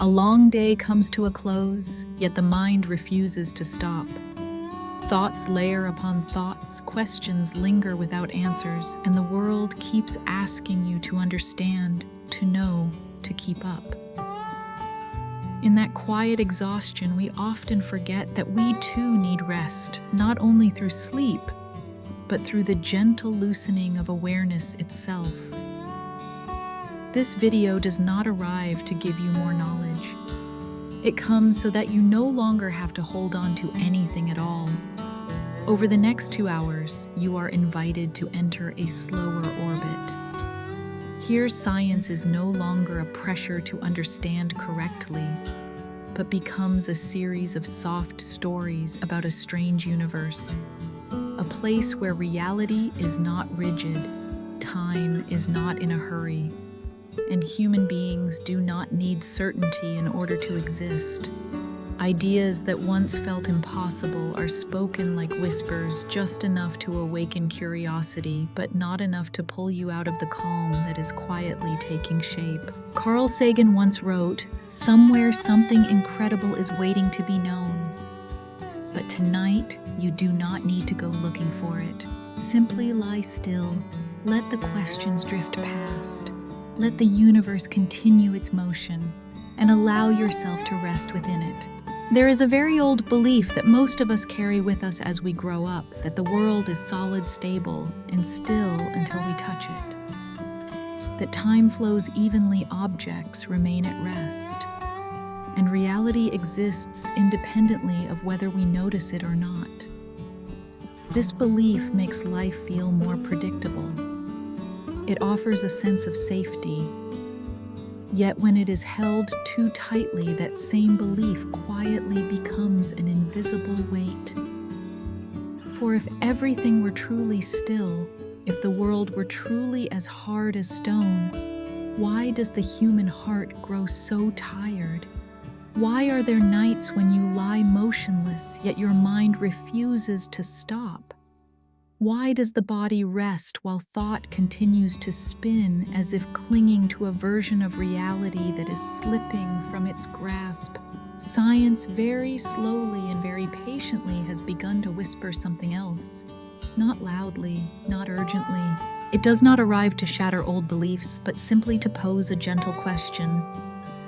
A long day comes to a close, yet the mind refuses to stop. Thoughts layer upon thoughts, questions linger without answers, and the world keeps asking you to understand, to know, to keep up. In that quiet exhaustion, we often forget that we too need rest, not only through sleep, but through the gentle loosening of awareness itself. This video does not arrive to give you more knowledge. It comes so that you no longer have to hold on to anything at all. Over the next 2 hours, you are invited to enter a slower orbit. Here, science is no longer a pressure to understand correctly, but becomes a series of soft stories about a strange universe, a place where reality is not rigid, time is not in a hurry, and human beings do not need certainty in order to exist. Ideas that once felt impossible are spoken like whispers, just enough to awaken curiosity, but not enough to pull you out of the calm that is quietly taking shape. Carl Sagan once wrote, "Somewhere something incredible is waiting to be known." But tonight, you do not need to go looking for it. Simply lie still, let the questions drift past. Let the universe continue its motion, and allow yourself to rest within it. There is a very old belief that most of us carry with us as we grow up, that the world is solid, stable, and still until we touch it. That time flows evenly, objects remain at rest, and reality exists independently of whether we notice it or not. This belief makes life feel more predictable. It offers a sense of safety. Yet when it is held too tightly, that same belief quietly becomes an invisible weight. For if everything were truly still, if the world were truly as hard as stone, why does the human heart grow so tired? Why are there nights when you lie motionless, yet your mind refuses to stop? Why does the body rest while thought continues to spin, as if clinging to a version of reality that is slipping from its grasp? Science very slowly and very patiently has begun to whisper something else. Not loudly, not urgently. It does not arrive to shatter old beliefs, but simply to pose a gentle question.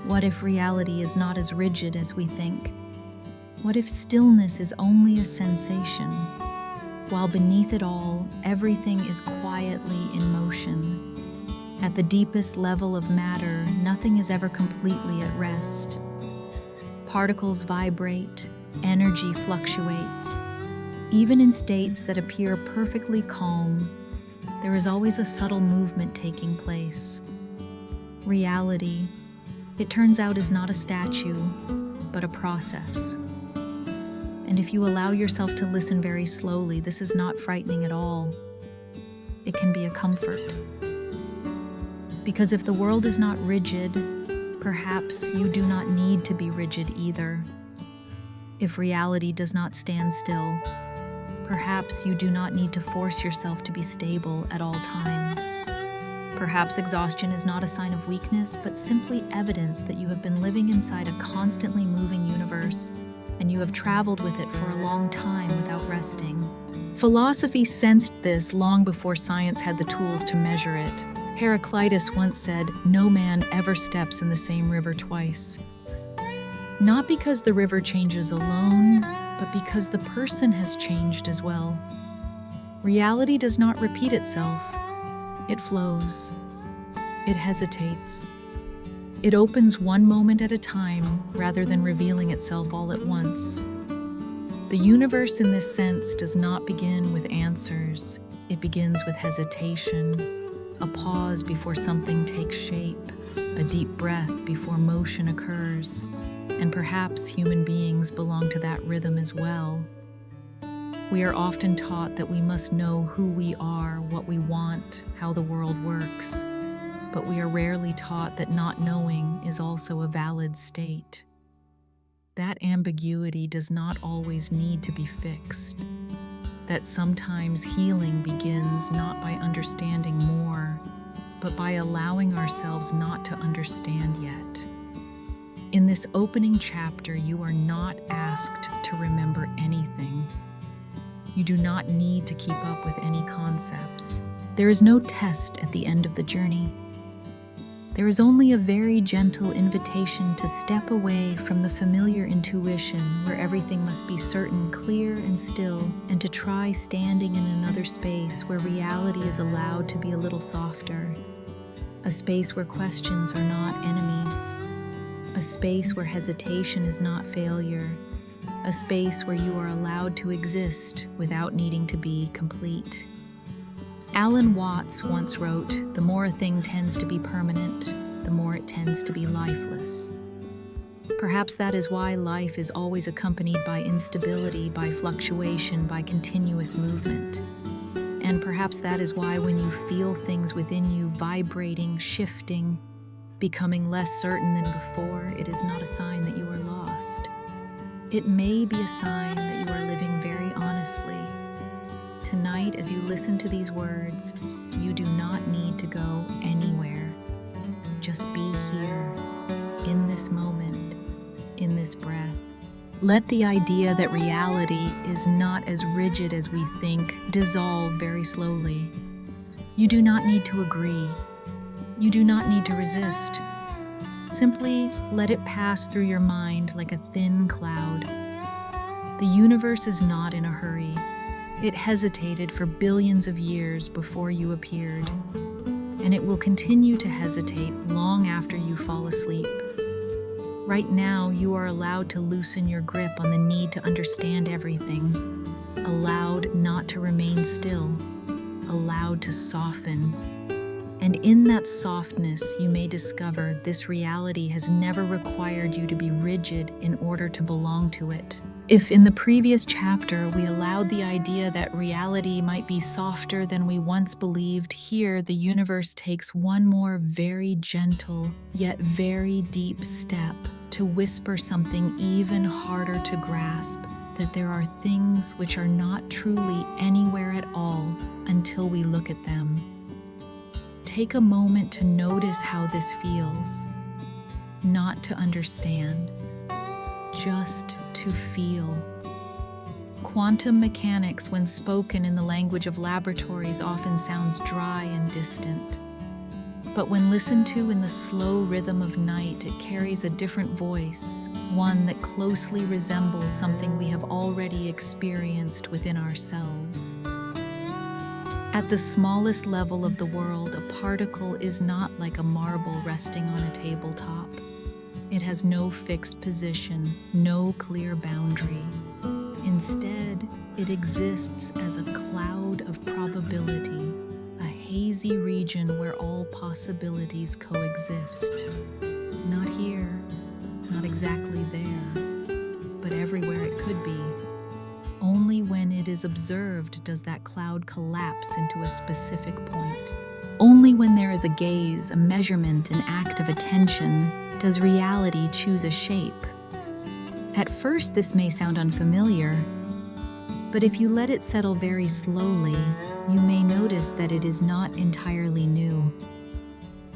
What if reality is not as rigid as we think? What if stillness is only a sensation, while beneath it all, everything is quietly in motion? At the deepest level of matter, nothing is ever completely at rest. Particles vibrate, energy fluctuates. Even in states that appear perfectly calm, there is always a subtle movement taking place. Reality, it turns out, is not a statue, but a process. And if you allow yourself to listen very slowly, this is not frightening at all. It can be a comfort. Because if the world is not rigid, perhaps you do not need to be rigid either. If reality does not stand still, perhaps you do not need to force yourself to be stable at all times. Perhaps exhaustion is not a sign of weakness, but simply evidence that you have been living inside a constantly moving universe, and you have traveled with it for a long time without resting. Philosophy sensed this long before science had the tools to measure it. Heraclitus once said, "No man ever steps in the same river twice." Not because the river changes alone, but because the person has changed as well. Reality does not repeat itself. It flows. It hesitates. It opens one moment at a time rather than revealing itself all at once. The universe in this sense does not begin with answers. It begins with hesitation, a pause before something takes shape, a deep breath before motion occurs. And perhaps human beings belong to that rhythm as well. We are often taught that we must know who we are, what we want, how the world works. But we are rarely taught that not knowing is also a valid state. That ambiguity does not always need to be fixed. That sometimes healing begins not by understanding more, but by allowing ourselves not to understand yet. In this opening chapter, you are not asked to remember anything. You do not need to keep up with any concepts. There is no test at the end of the journey. There is only a very gentle invitation to step away from the familiar intuition where everything must be certain, clear, and still, and to try standing in another space where reality is allowed to be a little softer. A space where questions are not enemies. A space where hesitation is not failure. A space where you are allowed to exist without needing to be complete. Alan Watts once wrote, "The more a thing tends to be permanent, the more it tends to be lifeless." Perhaps that is why life is always accompanied by instability, by fluctuation, by continuous movement. And perhaps that is why when you feel things within you vibrating, shifting, becoming less certain than before, it is not a sign that you are lost. It may be a sign that you are living very honestly. Tonight, as you listen to these words, you do not need to go anywhere. Just be here, in this moment, in this breath. Let the idea that reality is not as rigid as we think dissolve very slowly. You do not need to agree. You do not need to resist. Simply let it pass through your mind like a thin cloud. The universe is not in a hurry. It hesitated for billions of years before you appeared, and it will continue to hesitate long after you fall asleep. Right now, you are allowed to loosen your grip on the need to understand everything, allowed not to remain still, allowed to soften. And in that softness, you may discover this reality has never required you to be rigid in order to belong to it. If in the previous chapter we allowed the idea that reality might be softer than we once believed, here the universe takes one more very gentle yet very deep step to whisper something even harder to grasp, that there are things which are not truly anywhere at all until we look at them. Take a moment to notice how this feels. Not to understand, just to feel. Quantum mechanics, when spoken in the language of laboratories, often sounds dry and distant. But when listened to in the slow rhythm of night, it carries a different voice, one that closely resembles something we have already experienced within ourselves. At the smallest level of the world, a particle is not like a marble resting on a tabletop. It has no fixed position, no clear boundary. Instead, it exists as a cloud of probability, a hazy region where all possibilities coexist. Not here, not exactly there, but everywhere it could be. Only when it is observed does that cloud collapse into a specific point. Only when there is a gaze, a measurement, an act of attention, does reality choose a shape. At first, this may sound unfamiliar, but if you let it settle very slowly, you may notice that it is not entirely new.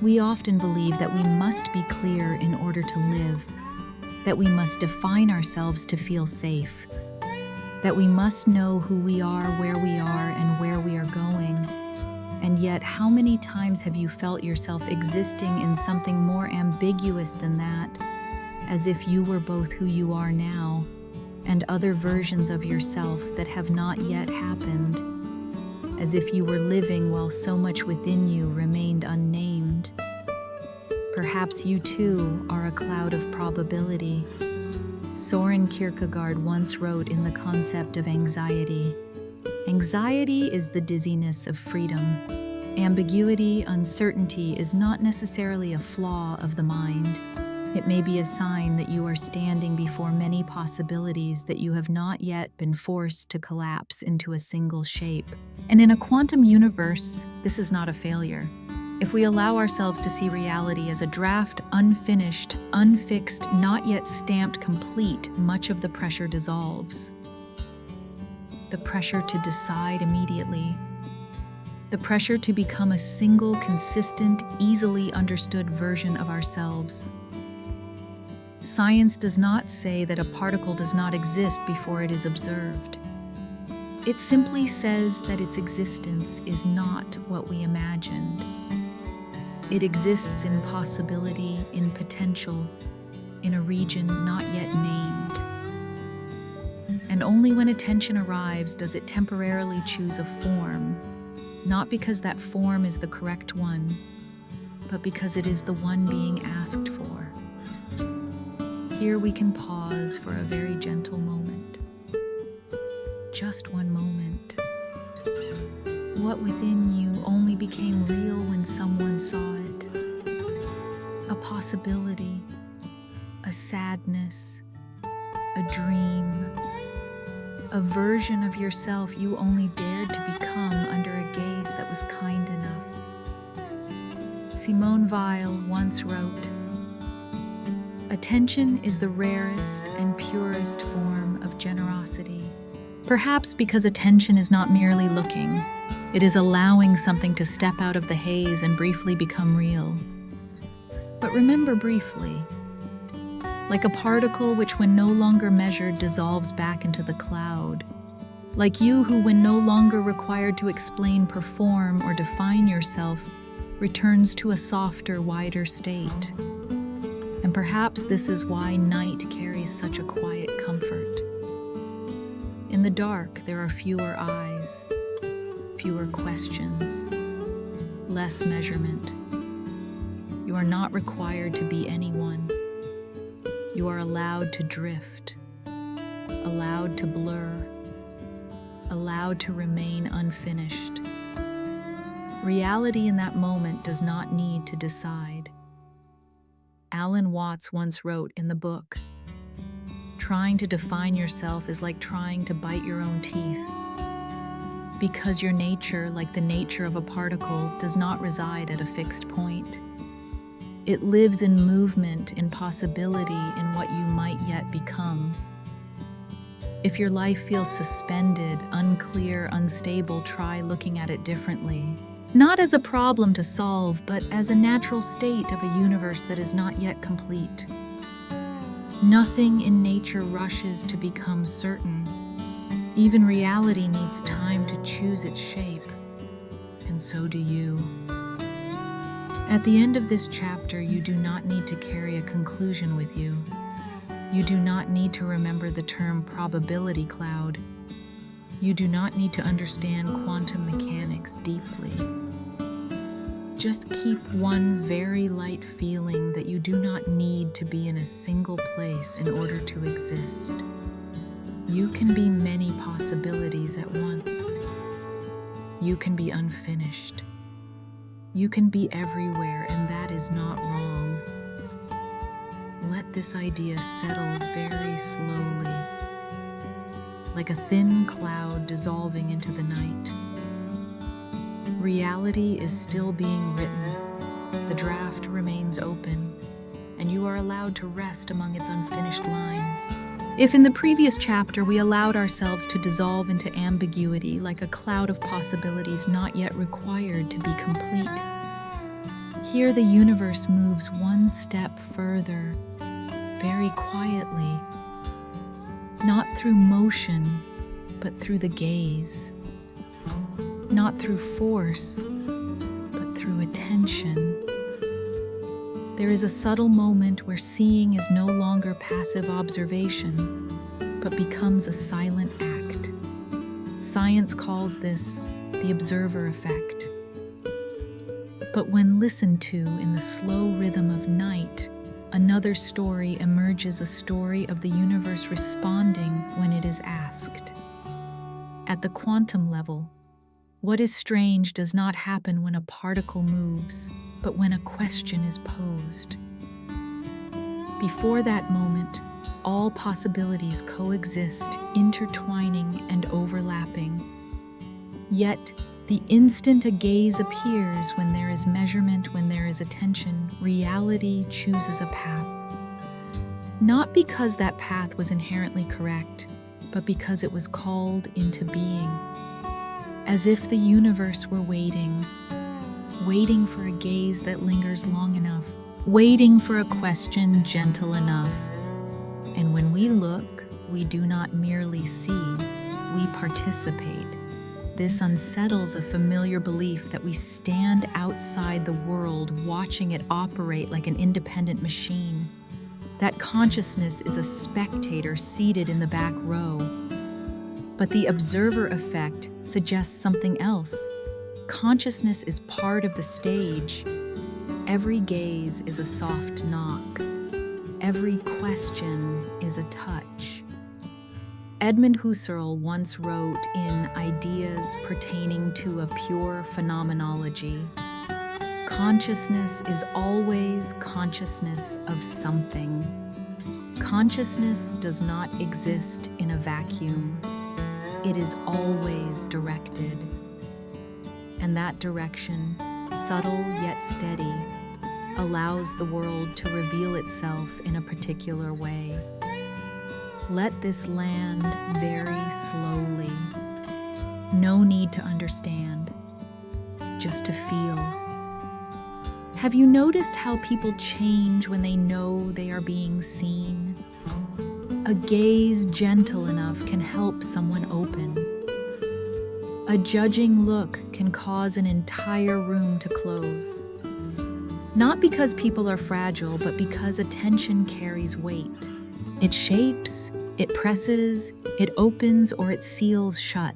We often believe that we must be clear in order to live, that we must define ourselves to feel safe, that we must know who we are, and where we are going. And yet, how many times have you felt yourself existing in something more ambiguous than that, as if you were both who you are now and other versions of yourself that have not yet happened, as if you were living while so much within you remained unnamed? Perhaps you too are a cloud of probability. Soren Kierkegaard once wrote in The Concept of Anxiety, "Anxiety is the dizziness of freedom. Ambiguity, uncertainty is not necessarily a flaw of the mind. It may be a sign that you are standing before many possibilities that you have not yet been forced to collapse into a single shape." And in a quantum universe, this is not a failure. If we allow ourselves to see reality as a draft, unfinished, unfixed, not yet stamped complete, much of the pressure dissolves. The pressure to decide immediately. The pressure to become a single, consistent, easily understood version of ourselves. Science does not say that a particle does not exist before it is observed. It simply says that its existence is not what we imagined. It exists in possibility, in potential, in a region not yet named. And only when attention arrives does it temporarily choose a form, not because that form is the correct one, but because it is the one being asked for. Here we can pause for a very gentle moment. Just one moment. What within you only became real when someone saw it? A possibility, a sadness, a dream, a version of yourself you only dared to become under a gaze that was kind enough. Simone Weil once wrote, "Attention is the rarest and purest form of generosity." Perhaps because attention is not merely looking, it is allowing something to step out of the haze and briefly become real. But remember briefly, like a particle which when no longer measured dissolves back into the cloud, like you who when no longer required to explain, perform, or define yourself, returns to a softer, wider state. And perhaps this is why night carries such a quiet comfort. In the dark, there are fewer eyes, fewer questions, less measurement. You are not required to be anyone. You are allowed to drift, allowed to blur, allowed to remain unfinished. Reality in that moment does not need to decide. Alan Watts once wrote in the book, "Trying to define yourself is like trying to bite your own teeth." Because your nature, like the nature of a particle, does not reside at a fixed point. It lives in movement, in possibility, in what you might yet become. If your life feels suspended, unclear, unstable, try looking at it differently. Not as a problem to solve, but as a natural state of a universe that is not yet complete. Nothing in nature rushes to become certain. Even reality needs time to choose its shape, and so do you. At the end of this chapter, you do not need to carry a conclusion with you. You do not need to remember the term probability cloud. You do not need to understand quantum mechanics deeply. Just keep one very light feeling that you do not need to be in a single place in order to exist. You can be many possibilities at once. You can be unfinished. You can be everywhere, and that is not wrong. Let this idea settle very slowly, like a thin cloud dissolving into the night. Reality is still being written. The draft remains open, and you are allowed to rest among its unfinished lines. If in the previous chapter we allowed ourselves to dissolve into ambiguity like a cloud of possibilities not yet required to be complete, here the universe moves one step further, very quietly, not through motion, but through the gaze, not through force, but through attention. There is a subtle moment where seeing is no longer passive observation, but becomes a silent act. Science calls this the observer effect. But when listened to in the slow rhythm of night, another story emerges, a story of the universe responding when it is asked. At the quantum level, what is strange does not happen when a particle moves, but when a question is posed. Before that moment, all possibilities coexist, intertwining and overlapping. Yet, the instant a gaze appears, when there is measurement, when there is attention, reality chooses a path. Not because that path was inherently correct, but because it was called into being. As if the universe were waiting for a gaze that lingers long enough, waiting for a question gentle enough, we look, we do not merely see, we participate. This unsettles a familiar belief that we stand outside the world watching it operate like an independent machine. That consciousness is a spectator seated in the back row. But the observer effect suggests something else. Consciousness is part of the stage. Every gaze is a soft knock. Every question is a touch. Edmund Husserl once wrote in Ideas Pertaining to a Pure Phenomenology, "Consciousness is always consciousness of something. Consciousness does not exist in a vacuum. It is always directed." And that direction, subtle yet steady, allows the world to reveal itself in a particular way. Let this land very slowly. No need to understand, just to feel. Have you noticed how people change when they know they are being seen? A gaze gentle enough can help someone open. A judging look can cause an entire room to close. Not because people are fragile, but because attention carries weight. It shapes, it presses, it opens, or it seals shut.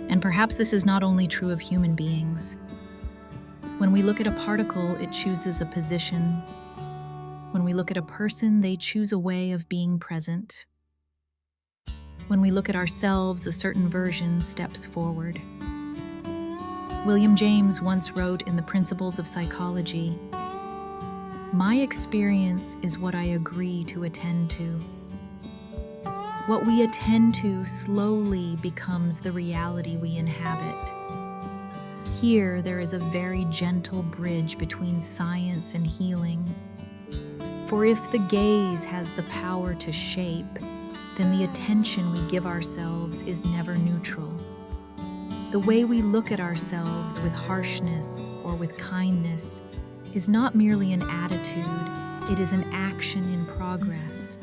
And perhaps this is not only true of human beings. When we look at a particle, it chooses a position. When we look at a person, they choose a way of being present. When we look at ourselves, a certain version steps forward. William James once wrote in The Principles of Psychology, "My experience is what I agree to attend to." What we attend to slowly becomes the reality we inhabit. Here, there is a very gentle bridge between science and healing. For if the gaze has the power to shape, then the attention we give ourselves is never neutral. The way we look at ourselves with harshness or with kindness is not merely an attitude, it is an action in progress.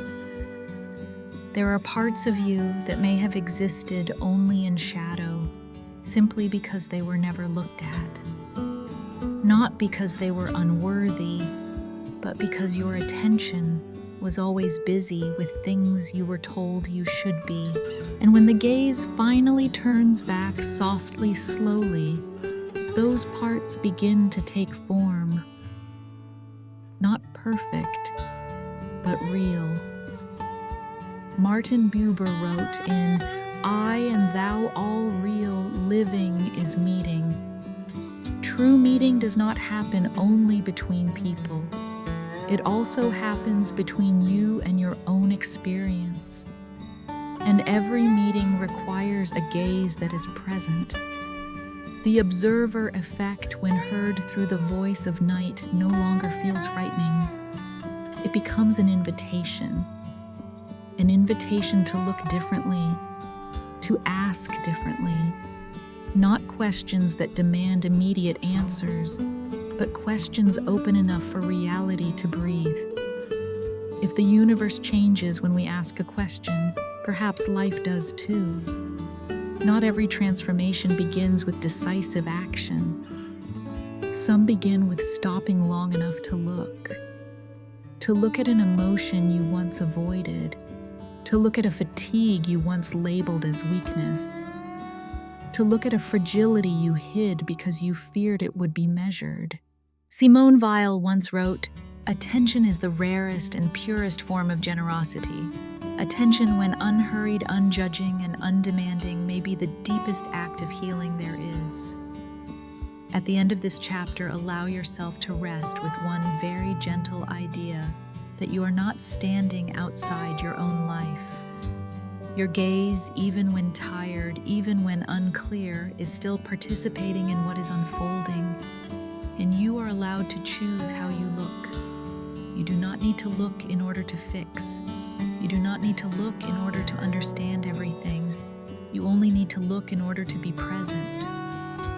There are parts of you that may have existed only in shadow, simply because they were never looked at. Not because they were unworthy, but because your attention was always busy with things you were told you should be. And when the gaze finally turns back softly, slowly, those parts begin to take form. Not perfect, but real. Martin Buber wrote in I and Thou All Real, living is meeting. True meeting does not happen only between people. It also happens between you and your own experience. And every meeting requires a gaze that is present. The observer effect, when heard through the voice of night, no longer feels frightening. It becomes an invitation to look differently, to ask differently. Not questions that demand immediate answers, but questions open enough for reality to breathe. If the universe changes when we ask a question, perhaps life does too. Not every transformation begins with decisive action. Some begin with stopping long enough to look at an emotion you once avoided, to look at a fatigue you once labeled as weakness, to look at a fragility you hid because you feared it would be measured. Simone Weil once wrote, "Attention is the rarest and purest form of generosity. Attention, when unhurried, unjudging, and undemanding, may be the deepest act of healing there is." At the end of this chapter, allow yourself to rest with one very gentle idea that you are not standing outside your own life. Your gaze, even when tired, even when unclear, is still participating in what is unfolding, and you are allowed to choose how you look. You do not need to look in order to fix. You do not need to look in order to understand everything. You only need to look in order to be present.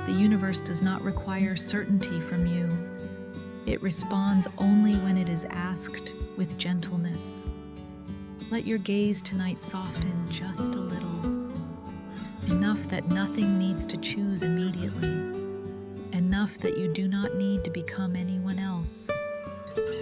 The universe does not require certainty from you. It responds only when it is asked with gentleness. Let your gaze tonight soften just a little. Enough that nothing needs to choose immediately. Enough that you do not need to become anyone else.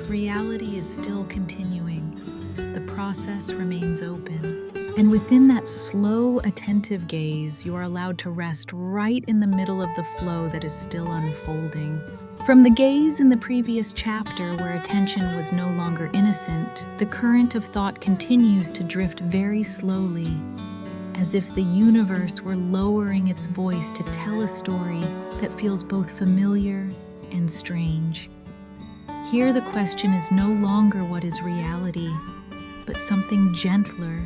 Reality is still continuing. The process remains open. And within that slow, attentive gaze, you are allowed to rest right in the middle of the flow that is still unfolding. From the gaze in the previous chapter, where attention was no longer innocent, the current of thought continues to drift very slowly, as if the universe were lowering its voice to tell a story that feels both familiar and strange. Here the question is no longer what is reality, but something gentler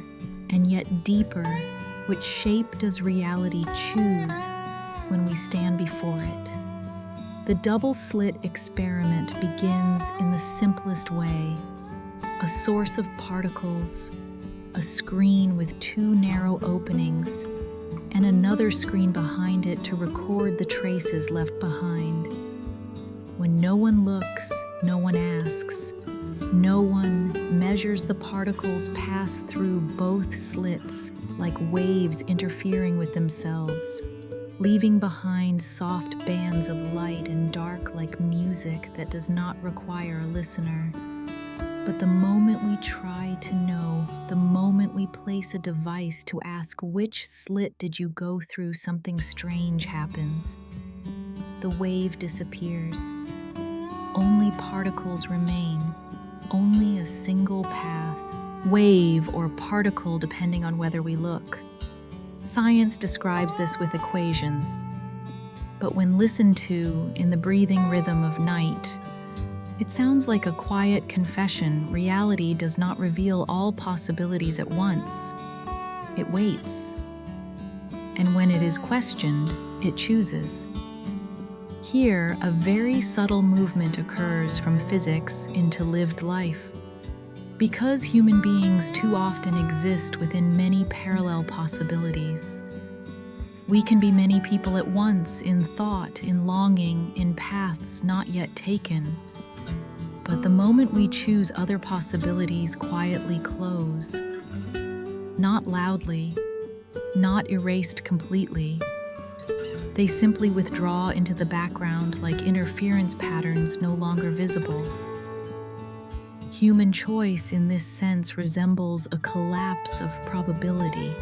and yet deeper. Which shape does reality choose when we stand before it? The double-slit experiment begins in the simplest way. A source of particles, a screen with two narrow openings, and another screen behind it to record the traces left behind. When no one looks, no one asks. No one measures the particles pass through both slits like waves interfering with themselves, leaving behind soft bands of light and dark like music that does not require a listener. But the moment we try to know, the moment we place a device to ask which slit did you go through, something strange happens. The wave disappears. Only particles remain, only a single path, wave or particle depending on whether we look. Science describes this with equations, but when listened to in the breathing rhythm of night, it sounds like a quiet confession. Reality does not reveal all possibilities at once. It waits. And when it is questioned, it chooses. Here, a very subtle movement occurs from physics into lived life. Because human beings too often exist within many parallel possibilities, we can be many people at once in thought, in longing, in paths not yet taken. But the moment we choose, other possibilities quietly close. Not loudly, not erased completely. They simply withdraw into the background like interference patterns no longer visible. Human choice in this sense resembles a collapse of probability.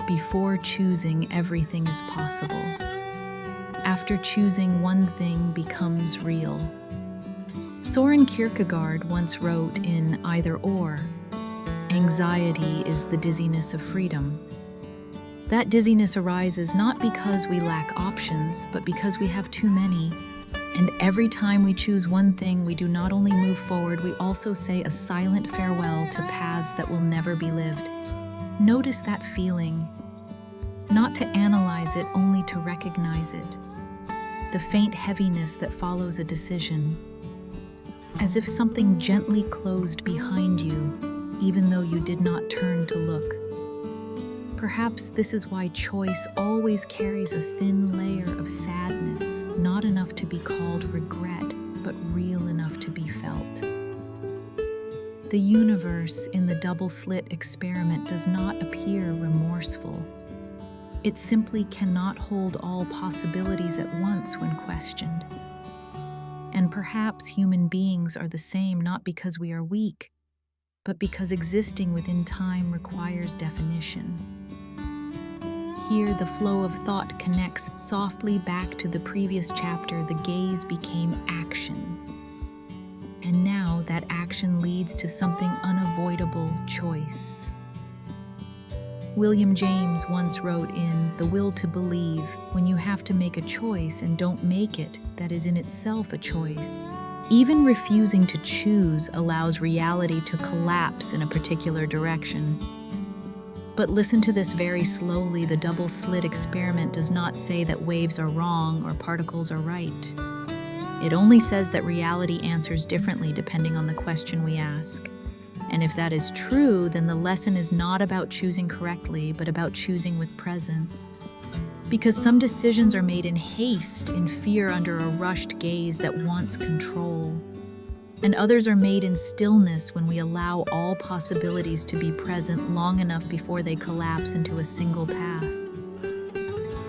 Before choosing, everything is possible. After choosing, one thing becomes real. Soren Kierkegaard once wrote in Either Or, "Anxiety is the dizziness of freedom." That dizziness arises not because we lack options, but because we have too many. And every time we choose one thing, we do not only move forward, we also say a silent farewell to paths that will never be lived. Notice that feeling. Not to analyze it, only to recognize it. The faint heaviness that follows a decision. As if something gently closed behind you, even though you did not turn to look. Perhaps this is why choice always carries a thin layer of sadness, not enough to be called regret, but real enough to be felt. The universe in the double-slit experiment does not appear remorseful. It simply cannot hold all possibilities at once when questioned. And perhaps human beings are the same, not because we are weak, but because existing within time requires definition. Here, the flow of thought connects softly back to the previous chapter. The gaze became action. And now that action leads to something unavoidable: choice. William James once wrote in The Will to Believe, "When you have to make a choice and don't make it, that is in itself a choice." Even refusing to choose allows reality to collapse in a particular direction. But listen to this very slowly. The double-slit experiment does not say that waves are wrong or particles are right. It only says that reality answers differently depending on the question we ask. And if that is true, then the lesson is not about choosing correctly, but about choosing with presence. Because some decisions are made in haste, in fear, under a rushed gaze that wants control. and others are made in stillness when we allow all possibilities to be present long enough before they collapse into a single path.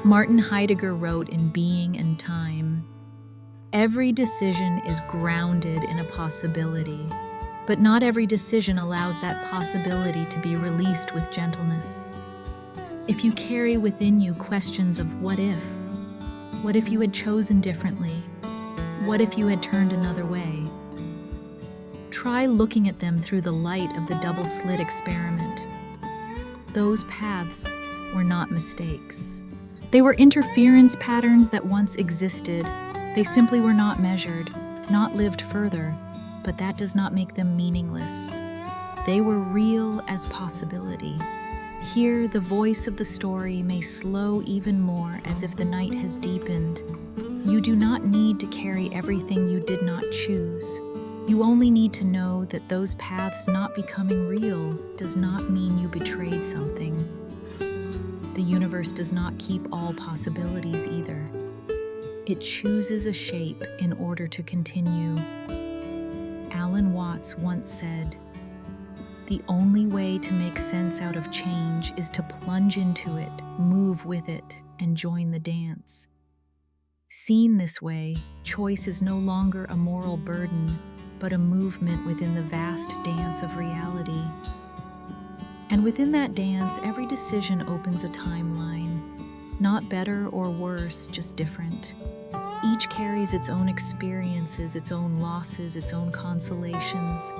Martin Heidegger wrote in Being and Time, "Every decision is grounded in a possibility, but not every decision allows that possibility to be released with gentleness. If you carry within you questions of what if you had chosen differently? What if you had turned another way? Try looking at them through the light of the double-slit experiment. Those paths were not mistakes. They were interference patterns that once existed. They simply were not measured, not lived further, but that does not make them meaningless. They were real as possibility. Here, the voice of the story may slow even more as if the night has deepened. You do not need to carry everything you did not choose. You only need to know that those paths not becoming real does not mean you betrayed something. The universe does not keep all possibilities either. It chooses a shape in order to continue. Alan Watts once said, "The only way to make sense out of change is to plunge into it, move with it, and join the dance." Seen this way, choice is no longer a moral burden, but a movement within the vast dance of reality. And within that dance, every decision opens a timeline. Not better or worse, just different. Each carries its own experiences, its own losses, its own consolations.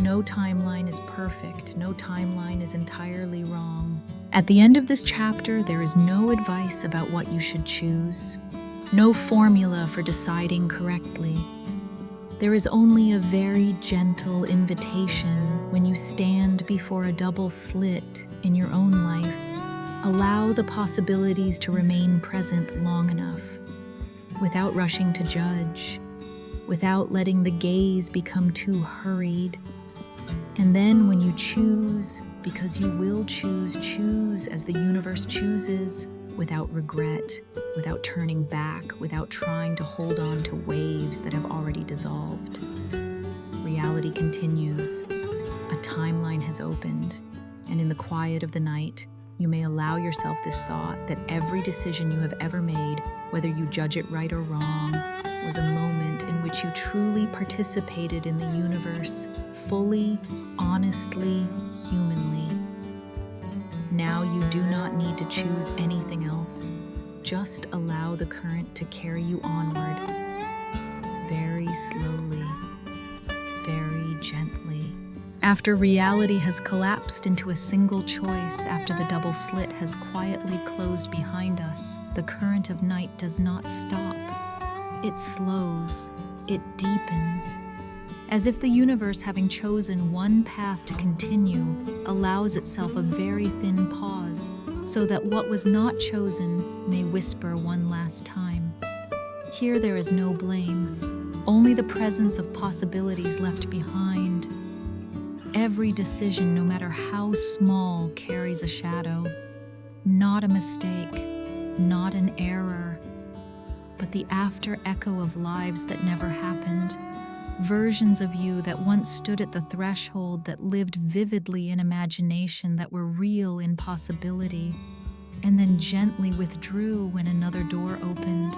No timeline is perfect. No timeline is entirely wrong. At the end of this chapter, there is no advice about what you should choose, no formula for deciding correctly. There is only a very gentle invitation when you stand before a double slit in your own life. Allow the possibilities to remain present long enough, without rushing to judge, without letting the gaze become too hurried. And then when you choose, because you will choose as the universe chooses, without regret, without turning back, without trying to hold on to waves that have already dissolved. Reality continues. A timeline has opened, and in the quiet of the night, you may allow yourself this thought that every decision you have ever made, whether you judge it right or wrong, was a moment in which you truly participated in the universe, fully, honestly, humanly. Now you do not need to choose anything else. Just allow the current to carry you onward, very slowly, very gently. After reality has collapsed into a single choice, after the double slit has quietly closed behind us, the current of night does not stop. It slows, it deepens, as if the universe, having chosen one path to continue, allows itself a very thin pause, so that what was not chosen may whisper one last time. Here there is no blame, only the presence of possibilities left behind. Every decision, no matter how small, carries a shadow. Not a mistake, not an error, but the after-echo of lives that never happened. Versions of you that once stood at the threshold, that lived vividly in imagination, that were real in possibility, and then gently withdrew when another door opened.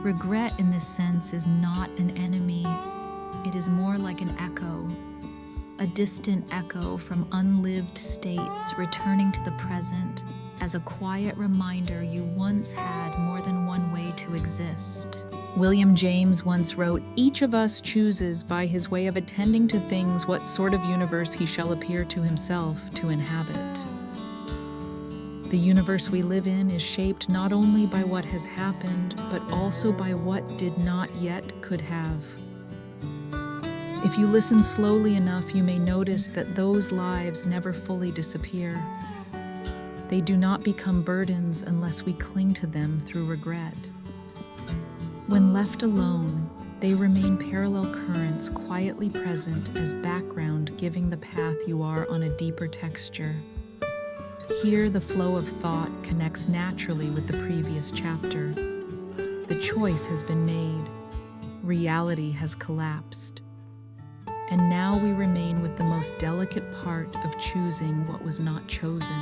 Regret in this sense is not an enemy. It is more like an echo, a distant echo from unlived states returning to the present as a quiet reminder you once had more than one way to exist. William James once wrote, "Each of us chooses by his way of attending to things what sort of universe he shall appear to himself to inhabit." The universe we live in is shaped not only by what has happened, but also by what did not yet could have. If you listen slowly enough, you may notice that those lives never fully disappear. They do not become burdens unless we cling to them through regret. When left alone, they remain parallel currents quietly present as background, giving the path you are on a deeper texture. Here, the flow of thought connects naturally with the previous chapter. The choice has been made. reality has collapsed. And now we remain with the most delicate part of choosing what was not chosen.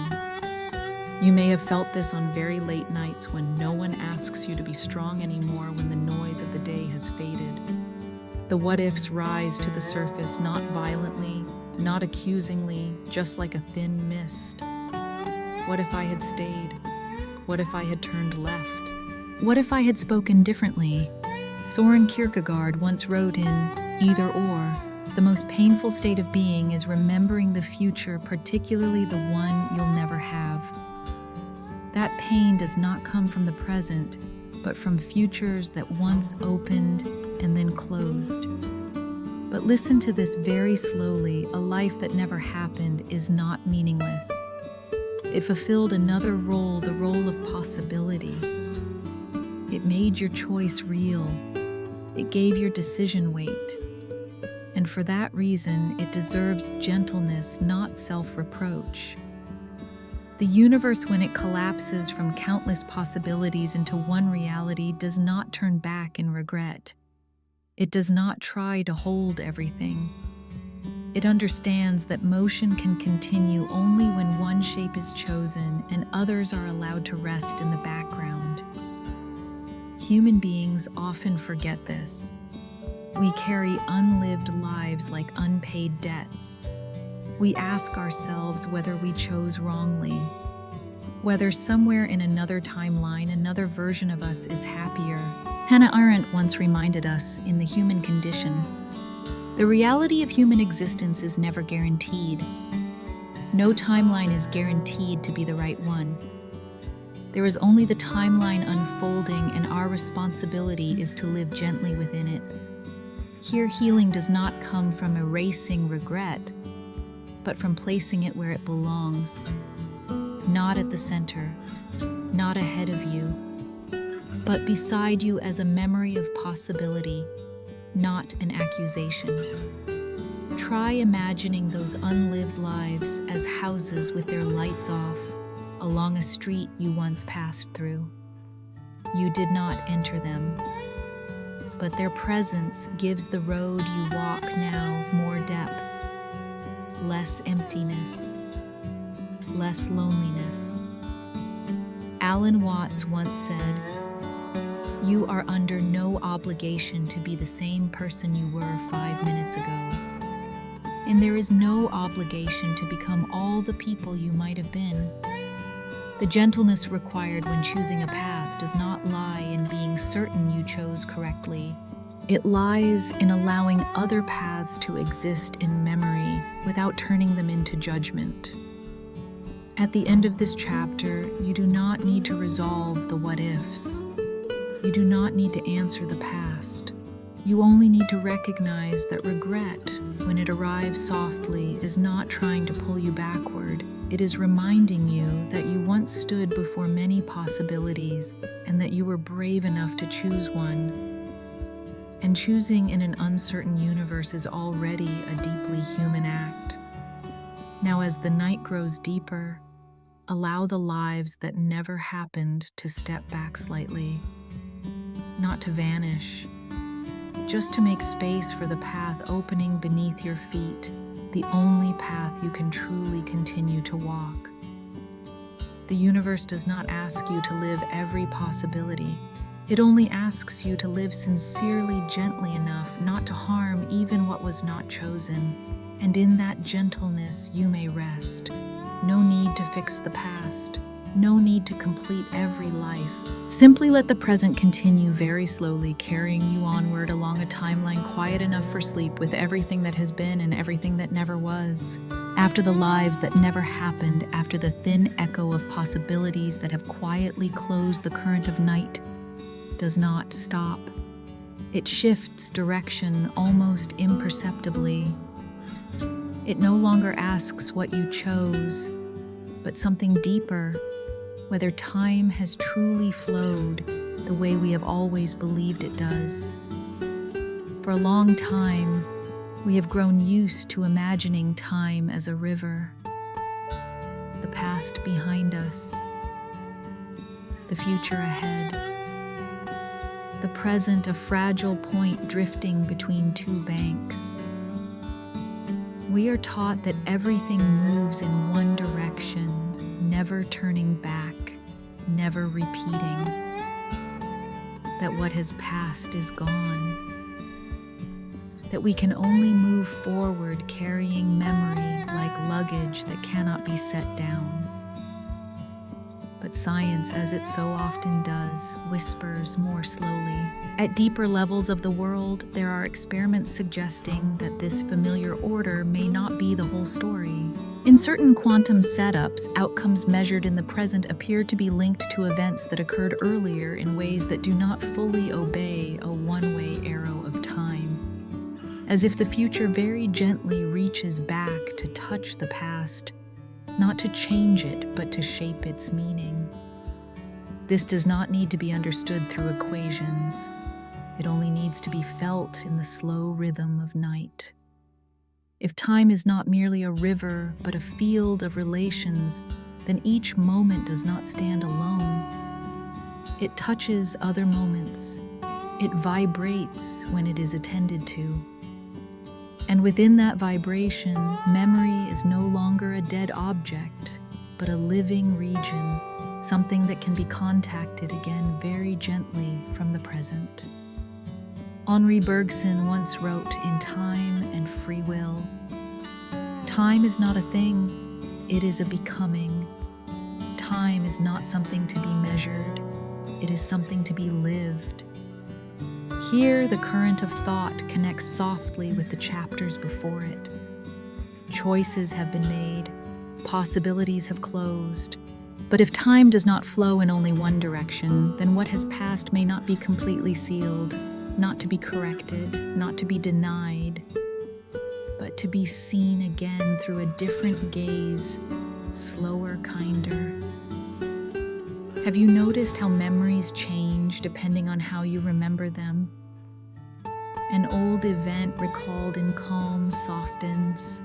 You may have felt this on very late nights when no one asks you to be strong anymore, when the noise of the day has faded. The what-ifs rise to the surface, not violently, not accusingly, just like a thin mist. What if I had stayed? What if I had turned left? What if I had spoken differently? Soren Kierkegaard once wrote in Either Or, the most painful state of being is remembering the future, particularly the one you'll never have. That pain does not come from the present, but from futures that once opened and then closed. But listen to this very slowly. A life that never happened is not meaningless. It fulfilled another role, the role of possibility. It made your choice real. It gave your decision weight. And for that reason, it deserves gentleness, not self-reproach. The universe, when it collapses from countless possibilities into one reality, does not turn back in regret. It does not try to hold everything. It understands that motion can continue only when one shape is chosen and others are allowed to rest in the background. Human beings often forget this. We carry unlived lives like unpaid debts. We ask ourselves whether we chose wrongly, whether somewhere in another timeline, another version of us is happier. Hannah Arendt once reminded us, in The Human Condition, the reality of human existence is never guaranteed. No timeline is guaranteed to be the right one. There is only the timeline unfolding, and our responsibility is to live gently within it. Here, healing does not come from erasing regret, but from placing it where it belongs. Not at the center, not ahead of you, but beside you as a memory of possibility, not an accusation. Try imagining those unlived lives as houses with their lights off along a street you once passed through. You did not enter them, but their presence gives the road you walk now more depth, less emptiness, less loneliness. Alan Watts once said, "You are under no obligation to be the same person you were 5 minutes ago. And there is no obligation to become all the people you might have been." The gentleness required when choosing a path does not lie in being certain you chose correctly. It lies in allowing other paths to exist in memory without turning them into judgment. At the end of this chapter, you do not need to resolve the what-ifs. You do not need to answer the past. You only need to recognize that regret, when it arrives softly, is not trying to pull you backward. It is reminding you that you once stood before many possibilities and that you were brave enough to choose one. And choosing in an uncertain universe is already a deeply human act. Now, as the night grows deeper, allow the lives that never happened to step back slightly, not to vanish, just to make space for the path opening beneath your feet, the only path you can truly continue to walk. The universe does not ask you to live every possibility. It only asks you to live sincerely, gently enough not to harm even what was not chosen. And in that gentleness you may rest. No need to fix the past. No need to complete every life. Simply let the present continue very slowly, carrying you onward along a timeline quiet enough for sleep, with everything that has been and everything that never was. After the lives that never happened, after the thin echo of possibilities that have quietly closed the current of night, does not stop. It shifts direction almost imperceptibly. It no longer asks what you chose, but something deeper, whether time has truly flowed the way we have always believed it does. For a long time, we have grown used to imagining time as a river, the past behind us, the future ahead. the present a fragile point drifting between two banks. We are taught that everything moves in one direction, never turning back, never repeating, that what has passed is gone, that we can only move forward carrying memory like luggage that cannot be set down. But science, as it so often does, whispers more slowly. At deeper levels of the world, there are experiments suggesting that this familiar order may not be the whole story. In certain quantum setups, outcomes measured in the present appear to be linked to events that occurred earlier in ways that do not fully obey a one-way arrow of time. As if the future very gently reaches back to touch the past, not to change it, but to shape its meaning. This does not need to be understood through equations. It only needs to be felt in the slow rhythm of night. If time is not merely a river, but a field of relations, then each moment does not stand alone. It touches other moments. It vibrates when it is attended to. And within that vibration, memory is no longer a dead object, but a living region, something that can be contacted again very gently from the present. Henri Bergson once wrote in Time and Free Will, "Time is not a thing, it is a becoming. Time is not something to be measured, it is something to be lived." Here, the current of thought connects softly with the chapters before it. Choices have been made, possibilities have closed. But if time does not flow in only one direction, then what has passed may not be completely sealed, not to be corrected, not to be denied, but to be seen again through a different gaze, slower, kinder. Have you noticed how memories change depending on how you remember them? An old event recalled in calm softens.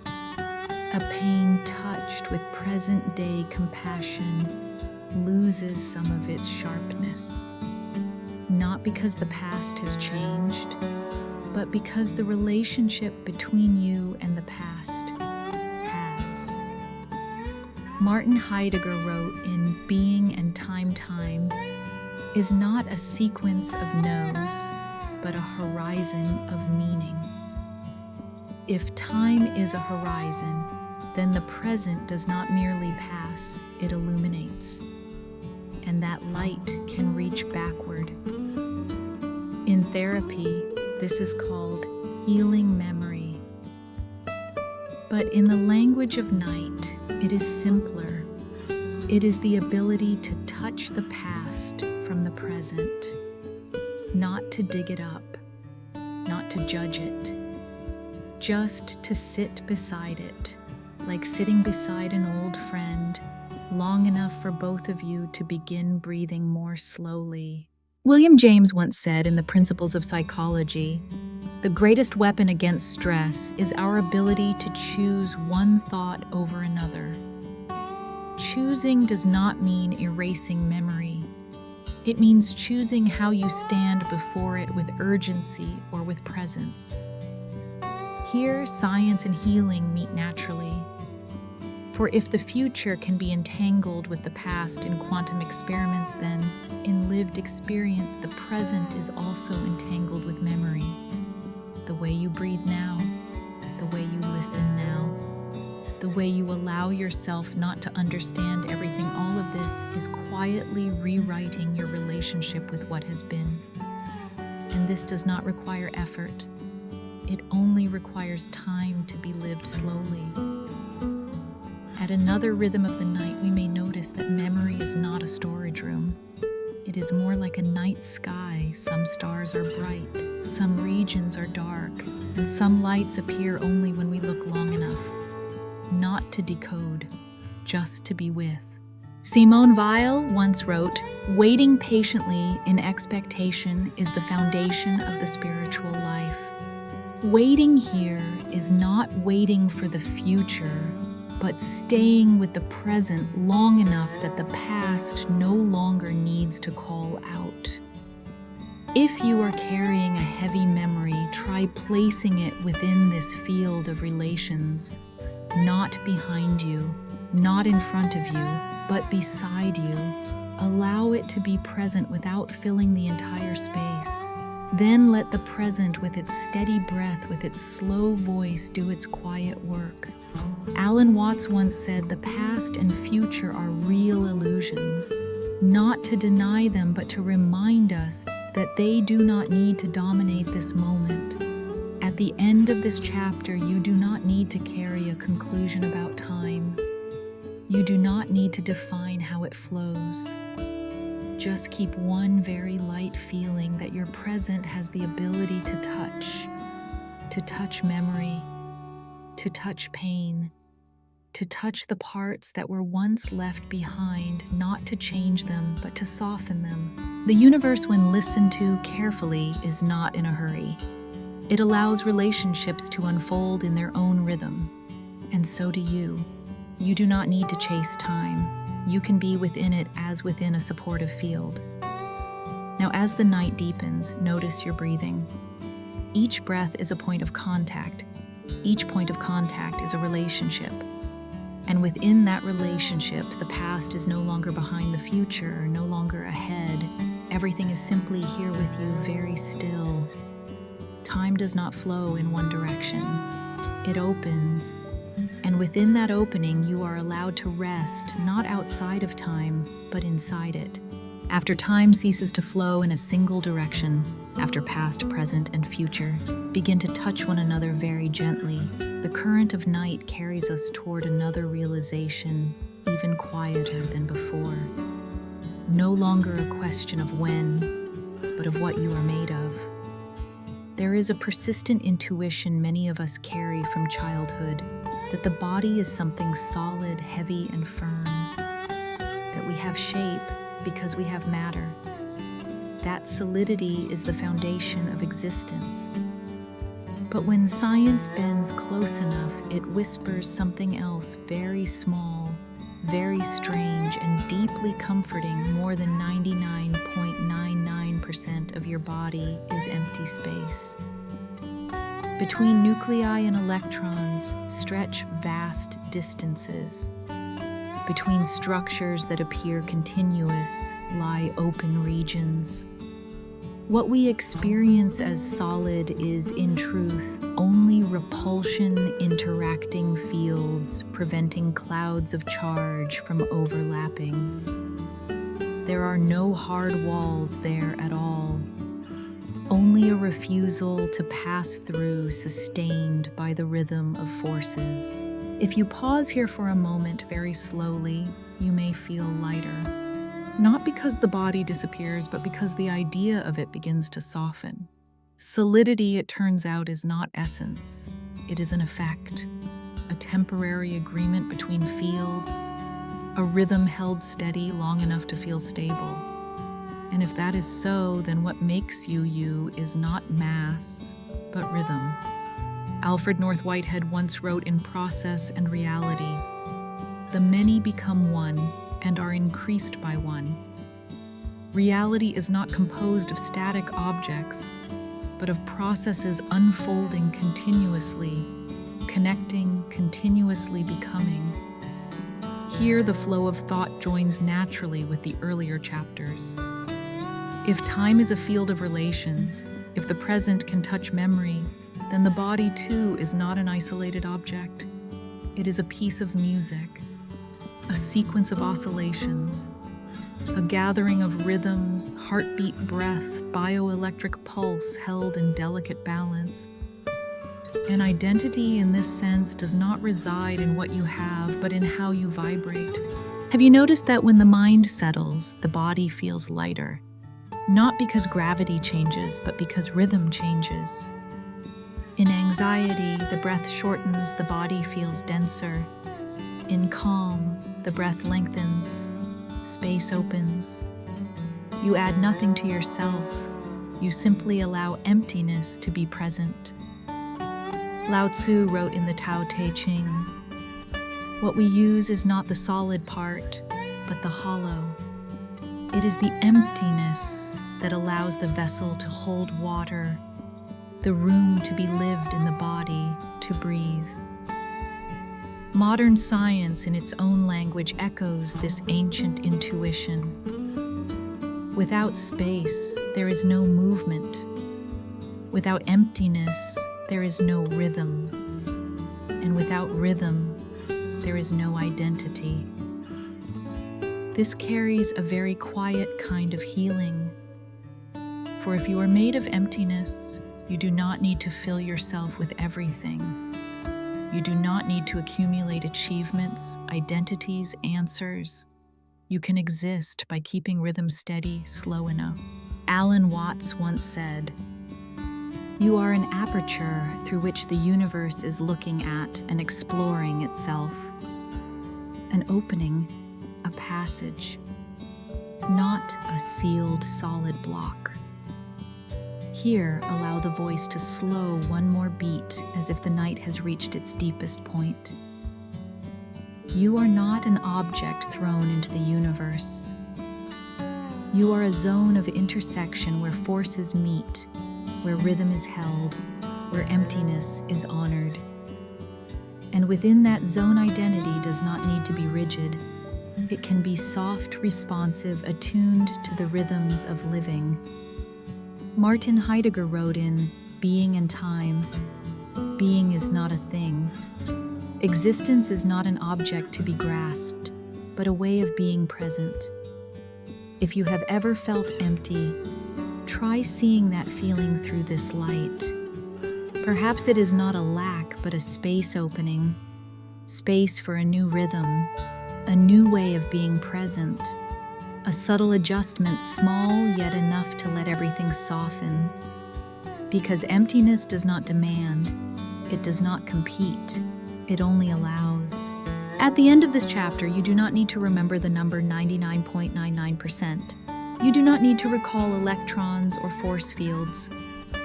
A pain touched with present-day compassion loses some of its sharpness. Not because the past has changed, but because the relationship between you and the past has. Martin Heidegger wrote in Being and Time is not a sequence of no's, but a horizon of meaning. If time is a horizon, then the present does not merely pass, it illuminates. And that light can reach backward. In therapy, this is called healing memory. But in the language of night, it is simpler. It is the ability to touch the past from the present, not to dig it up, not to judge it, just to sit beside it, like sitting beside an old friend, long enough for both of you to begin breathing more slowly. William James once said in The Principles of Psychology, "The greatest weapon against stress is our ability to choose one thought over another." Choosing does not mean erasing memory. It means choosing how you stand before it with urgency or with presence. Here, science and healing meet naturally. For if the future can be entangled with the past in quantum experiments, then, in lived experience, the present is also entangled with memory. The way you breathe now, the way you listen now, the way you allow yourself not to understand everything, all of this is quietly rewriting your relationship with what has been. And this does not require effort. It only requires time to be lived slowly. At another rhythm of the night, we may notice that memory is not a storage room. It is more like a night sky. Some stars are bright, some regions are dark, and some lights appear only when we look long enough. Not to decode, just to be with. Simone Weil once wrote, "Waiting patiently in expectation is the foundation of the spiritual life." Waiting here is not waiting for the future, but staying with the present long enough that the past no longer needs to call out. If you are carrying a heavy memory, try placing it within this field of relations, not behind you, not in front of you, but beside you. Allow it to be present without filling the entire space. Then let the present, with its steady breath, with its slow voice, do its quiet work. Alan Watts once said, "The past and future are real illusions, not to deny them, but to remind us that they do not need to dominate this moment." At the end of this chapter, you do not need to carry a conclusion about time. You do not need to define how it flows. Just keep one very light feeling that your present has the ability to touch memory, to touch pain, to touch the parts that were once left behind, not to change them, but to soften them. The universe, when listened to carefully, is not in a hurry. It allows relationships to unfold in their own rhythm, and so do you. You do not need to chase time. You can be within it as within a supportive field. Now, as the night deepens, notice your breathing. Each breath is a point of contact. Each point of contact is a relationship. And within that relationship, the past is no longer behind the future, no longer ahead. Everything is simply here with you, very still. Time does not flow in one direction. It opens. And within that opening, you are allowed to rest, not outside of time, but inside it. After time ceases to flow in a single direction, after past, present, and future begin to touch one another very gently, the current of night carries us toward another realization, even quieter than before. No longer a question of when, but of what you are made of. There is a persistent intuition many of us carry from childhood that the body is something solid, heavy, and firm, that we have shape because we have matter. That solidity is the foundation of existence. But when science bends close enough, it whispers something else very small, very strange, and deeply comforting. More than 99.99% of your body is empty space. Between nuclei and electrons stretch vast distances. Between structures that appear continuous lie open regions. What we experience as solid is, in truth, only repulsion interacting fields, preventing clouds of charge from overlapping. There are no hard walls there at all. Only a refusal to pass through, sustained by the rhythm of forces. If you pause here for a moment very slowly, you may feel lighter. Not because the body disappears, but because the idea of it begins to soften. Solidity, it turns out, is not essence. It is an effect, a temporary agreement between fields, a rhythm held steady long enough to feel stable. And if that is so, then what makes you you is not mass, but rhythm. Alfred North Whitehead once wrote in Process and Reality, "The many become one and are increased by one." Reality is not composed of static objects, but of processes unfolding continuously, connecting, continuously becoming. Here, the flow of thought joins naturally with the earlier chapters. If time is a field of relations, if the present can touch memory, then the body too is not an isolated object. It is a piece of music, a sequence of oscillations, a gathering of rhythms, heartbeat, breath, bioelectric pulse held in delicate balance. An identity in this sense does not reside in what you have, but in how you vibrate. Have you noticed that when the mind settles, the body feels lighter? Not because gravity changes, but because rhythm changes. In anxiety, the breath shortens, the body feels denser. In calm, the breath lengthens, space opens. You add nothing to yourself. You simply allow emptiness to be present. Lao Tzu wrote in the Tao Te Ching, "What we use is not the solid part, but the hollow." It is the emptiness that allows the vessel to hold water, the room to be lived in the body, to breathe. Modern science, in its own language, echoes this ancient intuition. Without space, there is no movement. Without emptiness, there is no rhythm. And without rhythm, there is no identity. This carries a very quiet kind of healing. For if you are made of emptiness, you do not need to fill yourself with everything. You do not need to accumulate achievements, identities, answers. You can exist by keeping rhythm steady, slow enough. Alan Watts once said, "You are an aperture through which the universe is looking at and exploring itself. An opening, a passage, not a sealed solid block." Here, allow the voice to slow one more beat as if the night has reached its deepest point. You are not an object thrown into the universe. You are a zone of intersection where forces meet, where rhythm is held, where emptiness is honored. And within that zone, identity does not need to be rigid. It can be soft, responsive, attuned to the rhythms of living. Martin Heidegger wrote in Being and Time, "Being is not a thing. Existence is not an object to be grasped, but a way of being present." If you have ever felt empty, try seeing that feeling through this light. Perhaps it is not a lack, but a space opening, space for a new rhythm, a new way of being present, a subtle adjustment, small yet enough to let everything soften. Because emptiness does not demand, it does not compete, it only allows. At the end of this chapter, you do not need to remember the number 99.99%. You do not need to recall electrons or force fields.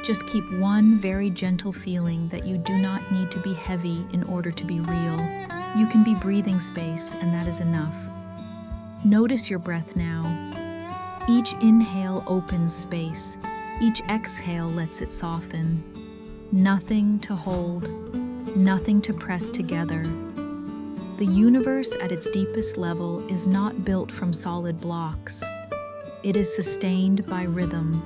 Just keep one very gentle feeling that you do not need to be heavy in order to be real. You can be breathing space, and that is enough. Notice your breath now. Each inhale opens space. Each exhale lets it soften. Nothing to hold, nothing to press together. The universe at its deepest level is not built from solid blocks. It is sustained by rhythm.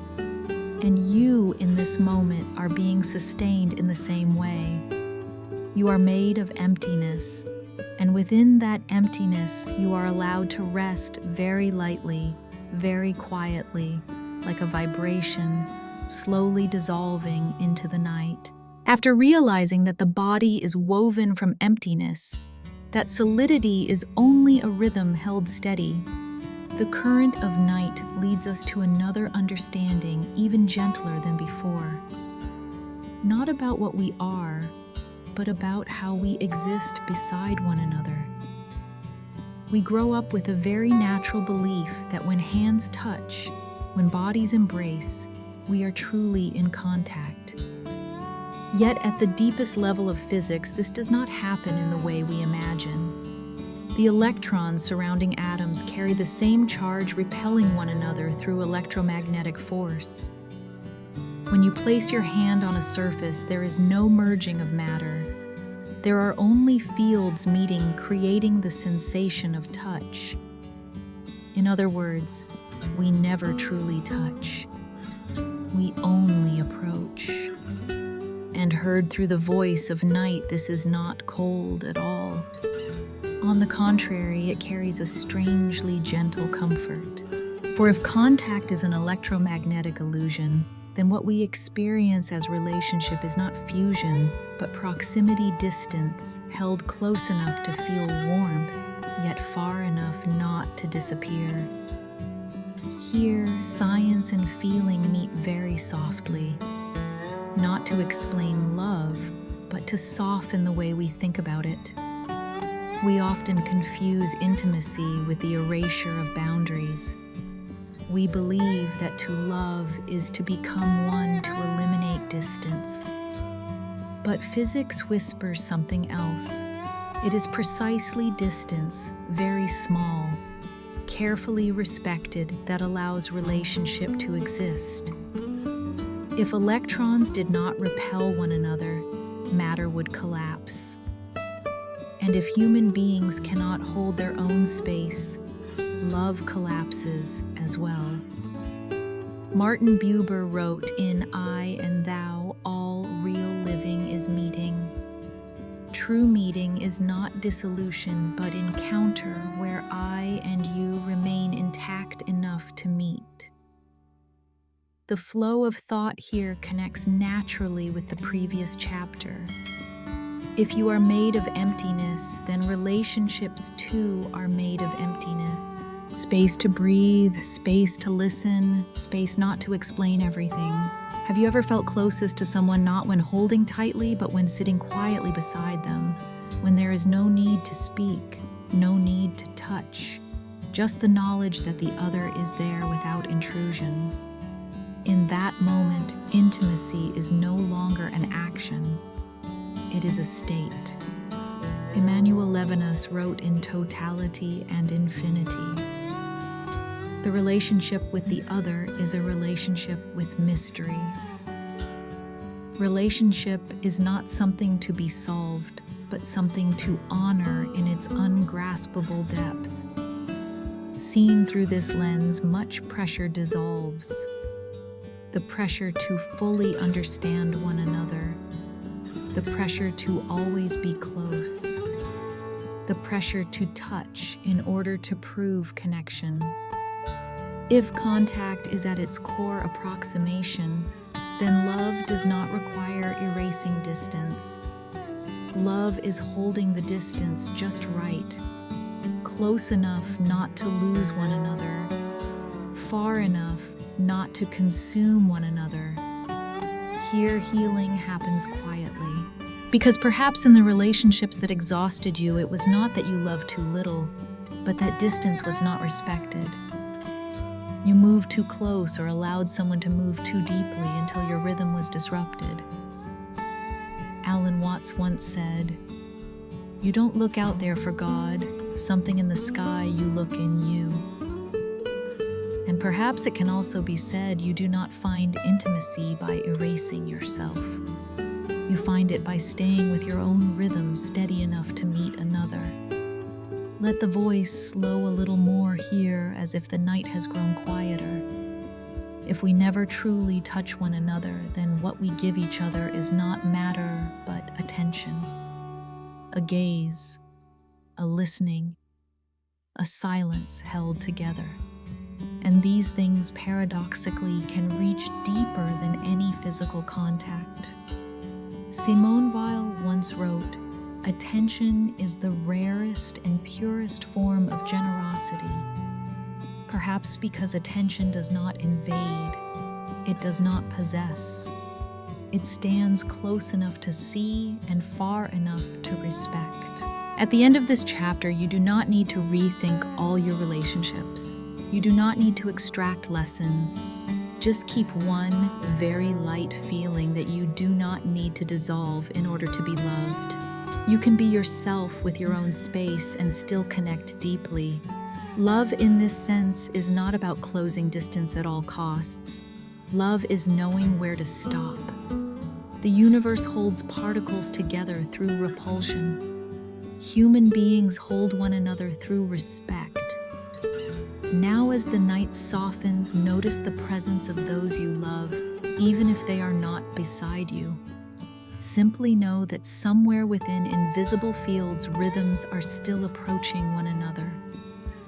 And you, in this moment, are being sustained in the same way. You are made of emptiness. And within that emptiness, you are allowed to rest very lightly, very quietly, like a vibration, slowly dissolving into the night. After realizing that the body is woven from emptiness, that solidity is only a rhythm held steady, the current of night leads us to another understanding, even gentler than before. Not about what we are, but about how we exist beside one another. We grow up with a very natural belief that when hands touch, when bodies embrace, we are truly in contact. Yet at the deepest level of physics, this does not happen in the way we imagine. The electrons surrounding atoms carry the same charge, repelling one another through electromagnetic force. When you place your hand on a surface, there is no merging of matter. There are only fields meeting, creating the sensation of touch. In other words, we never truly touch. We only approach. And heard through the voice of night, this is not cold at all. On the contrary, it carries a strangely gentle comfort. For if contact is an electromagnetic illusion, then what we experience as relationship is not fusion, but proximity distance, held close enough to feel warmth, yet far enough not to disappear. Here, science and feeling meet very softly, not to explain love, but to soften the way we think about it. We often confuse intimacy with the erasure of boundaries. We believe that to love is to become one, to eliminate distance. But physics whispers something else. It is precisely distance, very small, carefully respected, that allows relationship to exist. If electrons did not repel one another, matter would collapse. And if human beings cannot hold their own space, love collapses as well. Martin Buber wrote, "In I and thou, all real living is meeting." True meeting is not dissolution, but encounter where I and you remain intact enough to meet. The flow of thought here connects naturally with the previous chapter. If you are made of emptiness, then relationships too are made of emptiness. Space to breathe, space to listen, space not to explain everything. Have you ever felt closest to someone not when holding tightly, but when sitting quietly beside them, when there is no need to speak, no need to touch, just the knowledge that the other is there without intrusion? In that moment, intimacy is no longer an action. It is a state. Emmanuel Levinas wrote in Totality and Infinity. The relationship with the other is a relationship with mystery. Relationship is not something to be solved, but something to honor in its ungraspable depth. Seen through this lens, much pressure dissolves. The pressure to fully understand one another, the pressure to always be close, the pressure to touch in order to prove connection. If contact is at its core approximation, then love does not require erasing distance. Love is holding the distance just right, close enough not to lose one another, far enough not to consume one another. Here, healing happens quietly. Because perhaps in the relationships that exhausted you, it was not that you loved too little, but that distance was not respected. You moved too close or allowed someone to move too deeply until your rhythm was disrupted. Alan Watts once said, "You don't look out there for God, something in the sky, you look in you." And perhaps it can also be said, you do not find intimacy by erasing yourself. You find it by staying with your own rhythm steady enough to meet another. Let the voice slow a little more here, as if the night has grown quieter. If we never truly touch one another, then what we give each other is not matter, but attention. A gaze, a listening, a silence held together. And these things paradoxically can reach deeper than any physical contact. Simone Weil once wrote, "Attention is the rarest and purest form of generosity." Perhaps because attention does not invade, it does not possess. It stands close enough to see and far enough to respect. At the end of this chapter, you do not need to rethink all your relationships. You do not need to extract lessons. Just keep one very light feeling that you do not need to dissolve in order to be loved. You can be yourself with your own space and still connect deeply. Love in this sense is not about closing distance at all costs. Love is knowing where to stop. The universe holds particles together through repulsion. Human beings hold one another through respect. Now as the night softens, notice the presence of those you love, even if they are not beside you. Simply know that somewhere within invisible fields, rhythms are still approaching one another.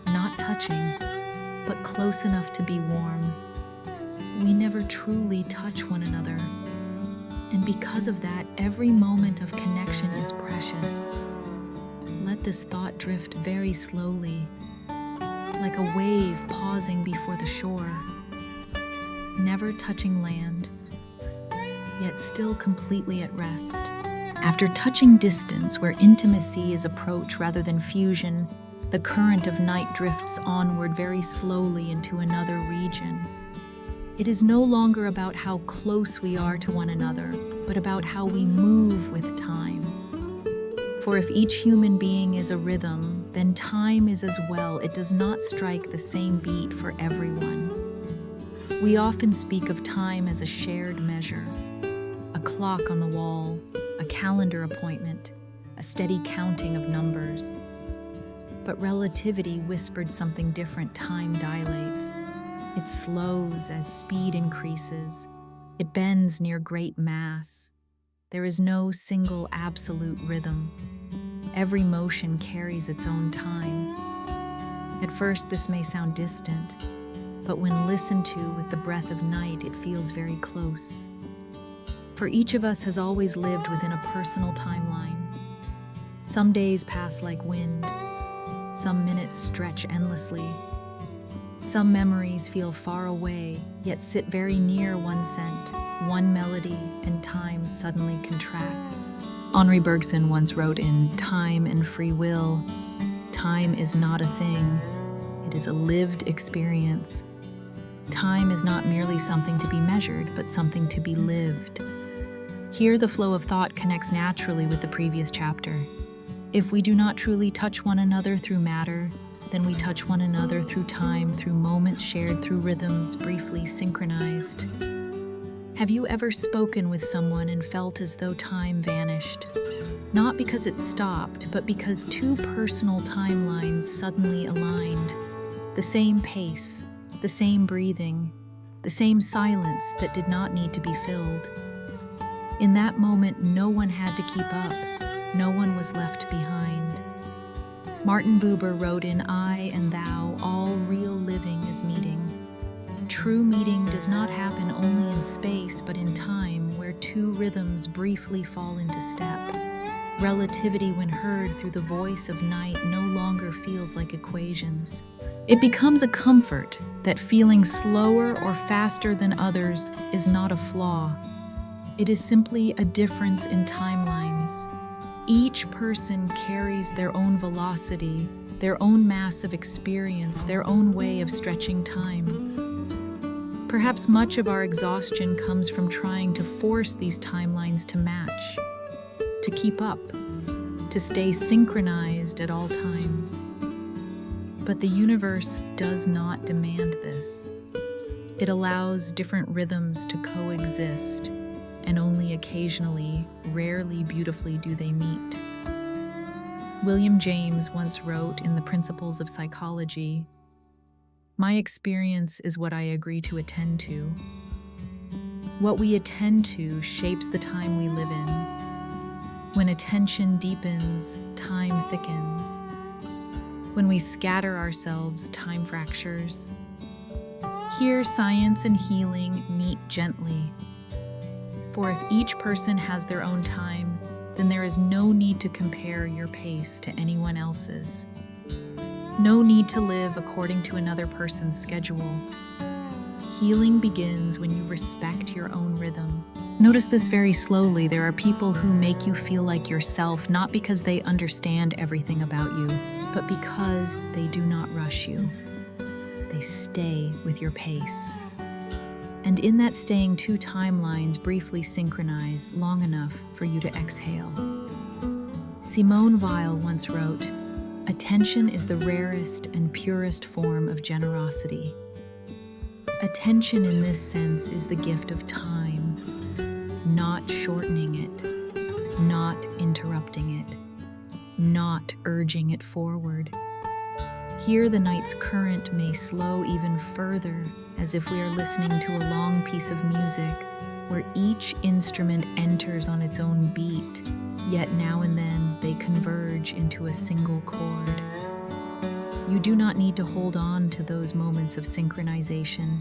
Not touching, but close enough to be warm. We never truly touch one another. And because of that, every moment of connection is precious. Let this thought drift very slowly, like a wave pausing before the shore, never touching land, yet still completely at rest. After touching distance, where intimacy is approach rather than fusion, the current of night drifts onward very slowly into another region. It is no longer about how close we are to one another, but about how we move with time. For if each human being is a rhythm, then time is as well. It does not strike the same beat for everyone. We often speak of time as a shared measure, a clock on the wall, a calendar appointment, a steady counting of numbers. But relativity whispered something different. Time dilates. It slows as speed increases. It bends near great mass. There is no single absolute rhythm. Every motion carries its own time. At first, this may sound distant, but when listened to with the breath of night, it feels very close. For each of us has always lived within a personal timeline. Some days pass like wind. Some minutes stretch endlessly. Some memories feel far away, yet sit very near one scent, one melody, and time suddenly contracts. Henri Bergson once wrote in Time and Free Will, "Time is not a thing, it is a lived experience." Time is not merely something to be measured, but something to be lived. Here, the flow of thought connects naturally with the previous chapter. If we do not truly touch one another through matter, then we touch one another through time, through moments shared, through rhythms briefly synchronized. Have you ever spoken with someone and felt as though time vanished? Not because it stopped, but because two personal timelines suddenly aligned. The same pace, the same breathing, the same silence that did not need to be filled. In that moment, no one had to keep up. No one was left behind. Martin Buber wrote in I and Thou, all real living is meeting. True meeting does not happen only in space, but in time, where two rhythms briefly fall into step. Relativity, when heard through the voice of night, no longer feels like equations. It becomes a comfort that feeling slower or faster than others is not a flaw. It is simply a difference in timelines. Each person carries their own velocity, their own mass of experience, their own way of stretching time. Perhaps much of our exhaustion comes from trying to force these timelines to match, to keep up, to stay synchronized at all times. But the universe does not demand this. It allows different rhythms to coexist, and only occasionally, rarely beautifully do they meet. William James once wrote in The Principles of Psychology, "My experience is what I agree to attend to. What we attend to shapes the time we live in. When attention deepens, time thickens. When we scatter ourselves, time fractures. Here, science and healing meet gently. For if each person has their own time, then there is no need to compare your pace to anyone else's. No need to live according to another person's schedule. Healing begins when you respect your own rhythm." Notice this very slowly. There are people who make you feel like yourself, not because they understand everything about you, but because they do not rush you. They stay with your pace. And in that staying, two timelines briefly synchronize long enough for you to exhale. Simone Weil once wrote, "Attention is the rarest and purest form of generosity." Attention in this sense is the gift of time, not shortening it, not interrupting it, not urging it forward. Here the night's current may slow even further, as if we are listening to a long piece of music where each instrument enters on its own beat, yet now and then they converge into a single chord. You do not need to hold on to those moments of synchronization.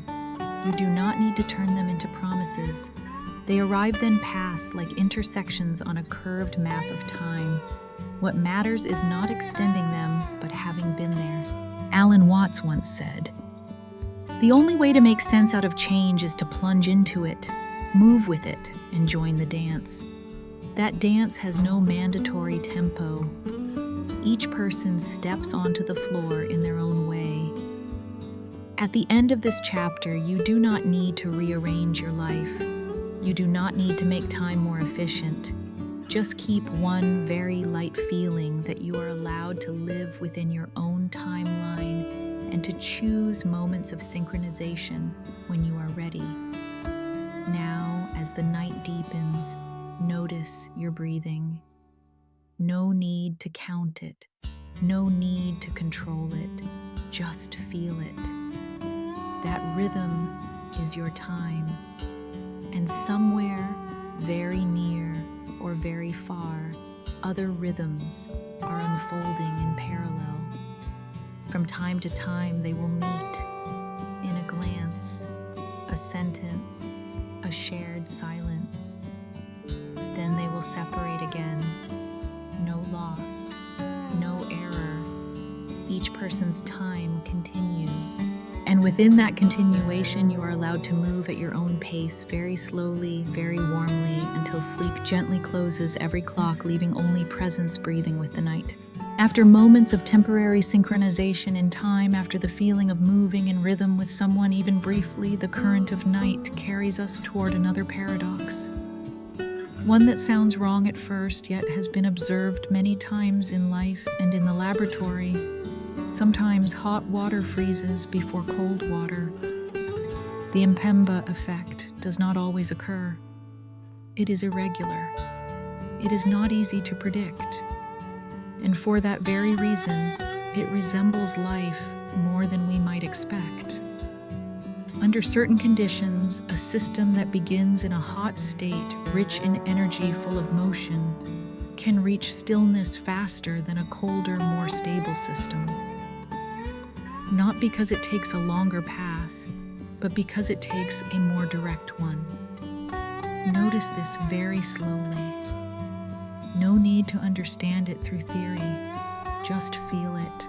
You do not need to turn them into promises. They arrive then pass like intersections on a curved map of time. What matters is not extending them, but having been there. Alan Watts once said, "The only way to make sense out of change is to plunge into it, move with it, and join the dance. That dance has no mandatory tempo. Each person steps onto the floor in their own way." At the end of this chapter, you do not need to rearrange your life. You do not need to make time more efficient. Just keep one very light feeling that you are allowed to live within your own timeline and to choose moments of synchronization when you are ready. Now, as the night deepens, notice your breathing. No need to count it. No need to control it. Just feel it. That rhythm is your time. And somewhere very near or very far, other rhythms are unfolding in parallel. From time to time, they will meet in a glance, a sentence, a shared silence. Then they will separate again. No loss, no error. Each person's time continues. And within that continuation, you are allowed to move at your own pace, very slowly, very warmly, until sleep gently closes every clock, leaving only presence breathing with the night. After moments of temporary synchronization in time, after the feeling of moving in rhythm with someone even briefly, the current of night carries us toward another paradox. One that sounds wrong at first, yet has been observed many times in life and in the laboratory. Sometimes hot water freezes before cold water. The Mpemba effect does not always occur. It is irregular. It is not easy to predict. And for that very reason, it resembles life more than we might expect. Under certain conditions, a system that begins in a hot state, rich in energy, full of motion, can reach stillness faster than a colder, more stable system. Not because it takes a longer path, but because it takes a more direct one. Notice this very slowly. No need to understand it through theory, just feel it.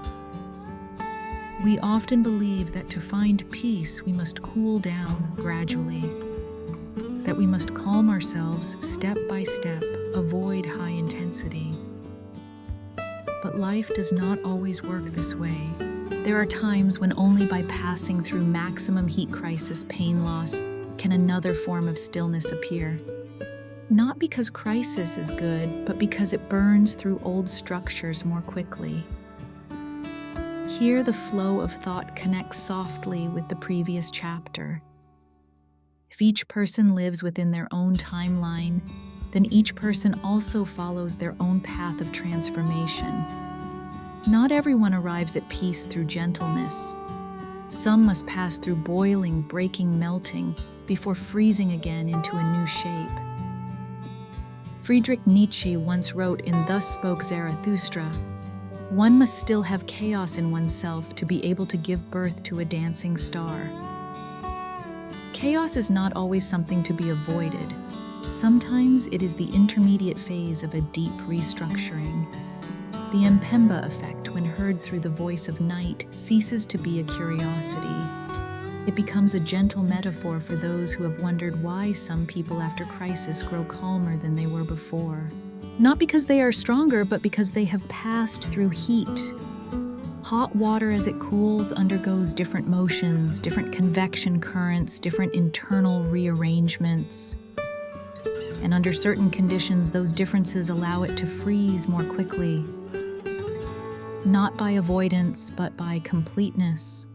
We often believe that to find peace, we must cool down gradually, that we must calm ourselves step by step, avoid high intensity. But life does not always work this way. There are times when only by passing through maximum heat crisis, pain loss, can another form of stillness appear. Not because crisis is good, but because it burns through old structures more quickly. Here the flow of thought connects softly with the previous chapter. If each person lives within their own timeline, then each person also follows their own path of transformation. Not everyone arrives at peace through gentleness. Some must pass through boiling, breaking, melting, before freezing again into a new shape. Friedrich Nietzsche once wrote in Thus Spoke Zarathustra, "One must still have chaos in oneself to be able to give birth to a dancing star." Chaos is not always something to be avoided. Sometimes it is the intermediate phase of a deep restructuring. The Mpemba effect, when heard through the voice of night, ceases to be a curiosity. It becomes a gentle metaphor for those who have wondered why some people after crisis grow calmer than they were before. Not because they are stronger, but because they have passed through heat. Hot water, as it cools, undergoes different motions, different convection currents, different internal rearrangements. And under certain conditions, those differences allow it to freeze more quickly. Not by avoidance, but by completeness.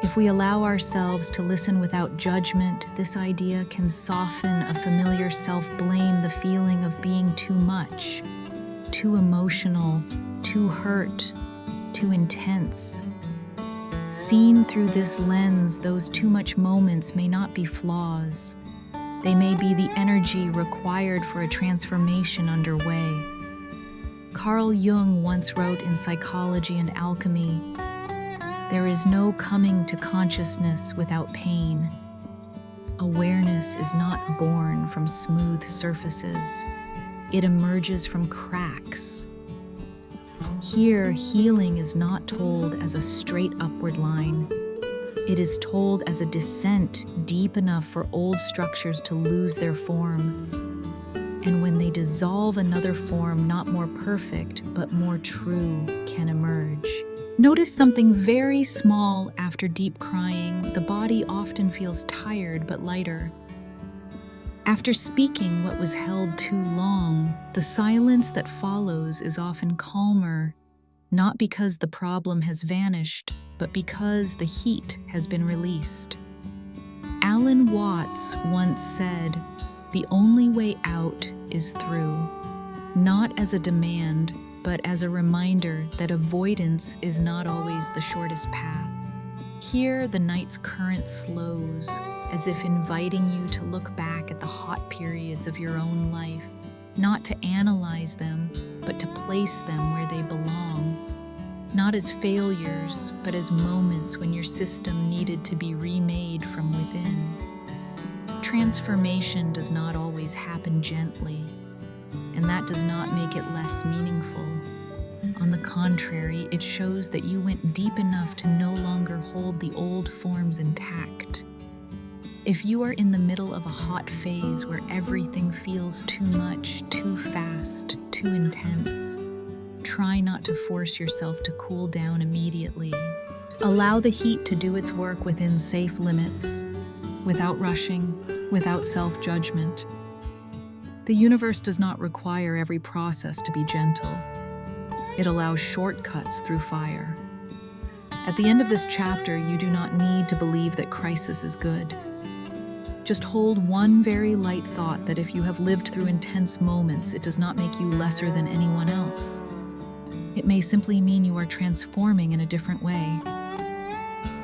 If we allow ourselves to listen without judgment, this idea can soften a familiar self-blame, the feeling of being too much, too emotional, too hurt, too intense. Seen through this lens, those too much moments may not be flaws. They may be the energy required for a transformation underway. Carl Jung once wrote in Psychology and Alchemy, "There is no coming to consciousness without pain. Awareness is not born from smooth surfaces. It emerges from cracks." Here, healing is not told as a straight upward line. It is told as a descent deep enough for old structures to lose their form. And when they dissolve, another form, not more perfect, but more true, can emerge. Notice something very small after deep crying. The body often feels tired but lighter. After speaking what was held too long, the silence that follows is often calmer, not because the problem has vanished, but because the heat has been released. Alan Watts once said, "The only way out is through," not as a demand, but as a reminder that avoidance is not always the shortest path. Here, the night's current slows, as if inviting you to look back at the hot periods of your own life, not to analyze them, but to place them where they belong. Not as failures, but as moments when your system needed to be remade from within. Transformation does not always happen gently, and that does not make it less meaningful. On the contrary, it shows that you went deep enough to no longer hold the old forms intact. If you are in the middle of a hot phase where everything feels too much, too fast, too intense, try not to force yourself to cool down immediately. Allow the heat to do its work within safe limits, without rushing, without self-judgment. The universe does not require every process to be gentle. It allows shortcuts through fire. At the end of this chapter, you do not need to believe that crisis is good. Just hold one very light thought that if you have lived through intense moments, it does not make you lesser than anyone else. It may simply mean you are transforming in a different way.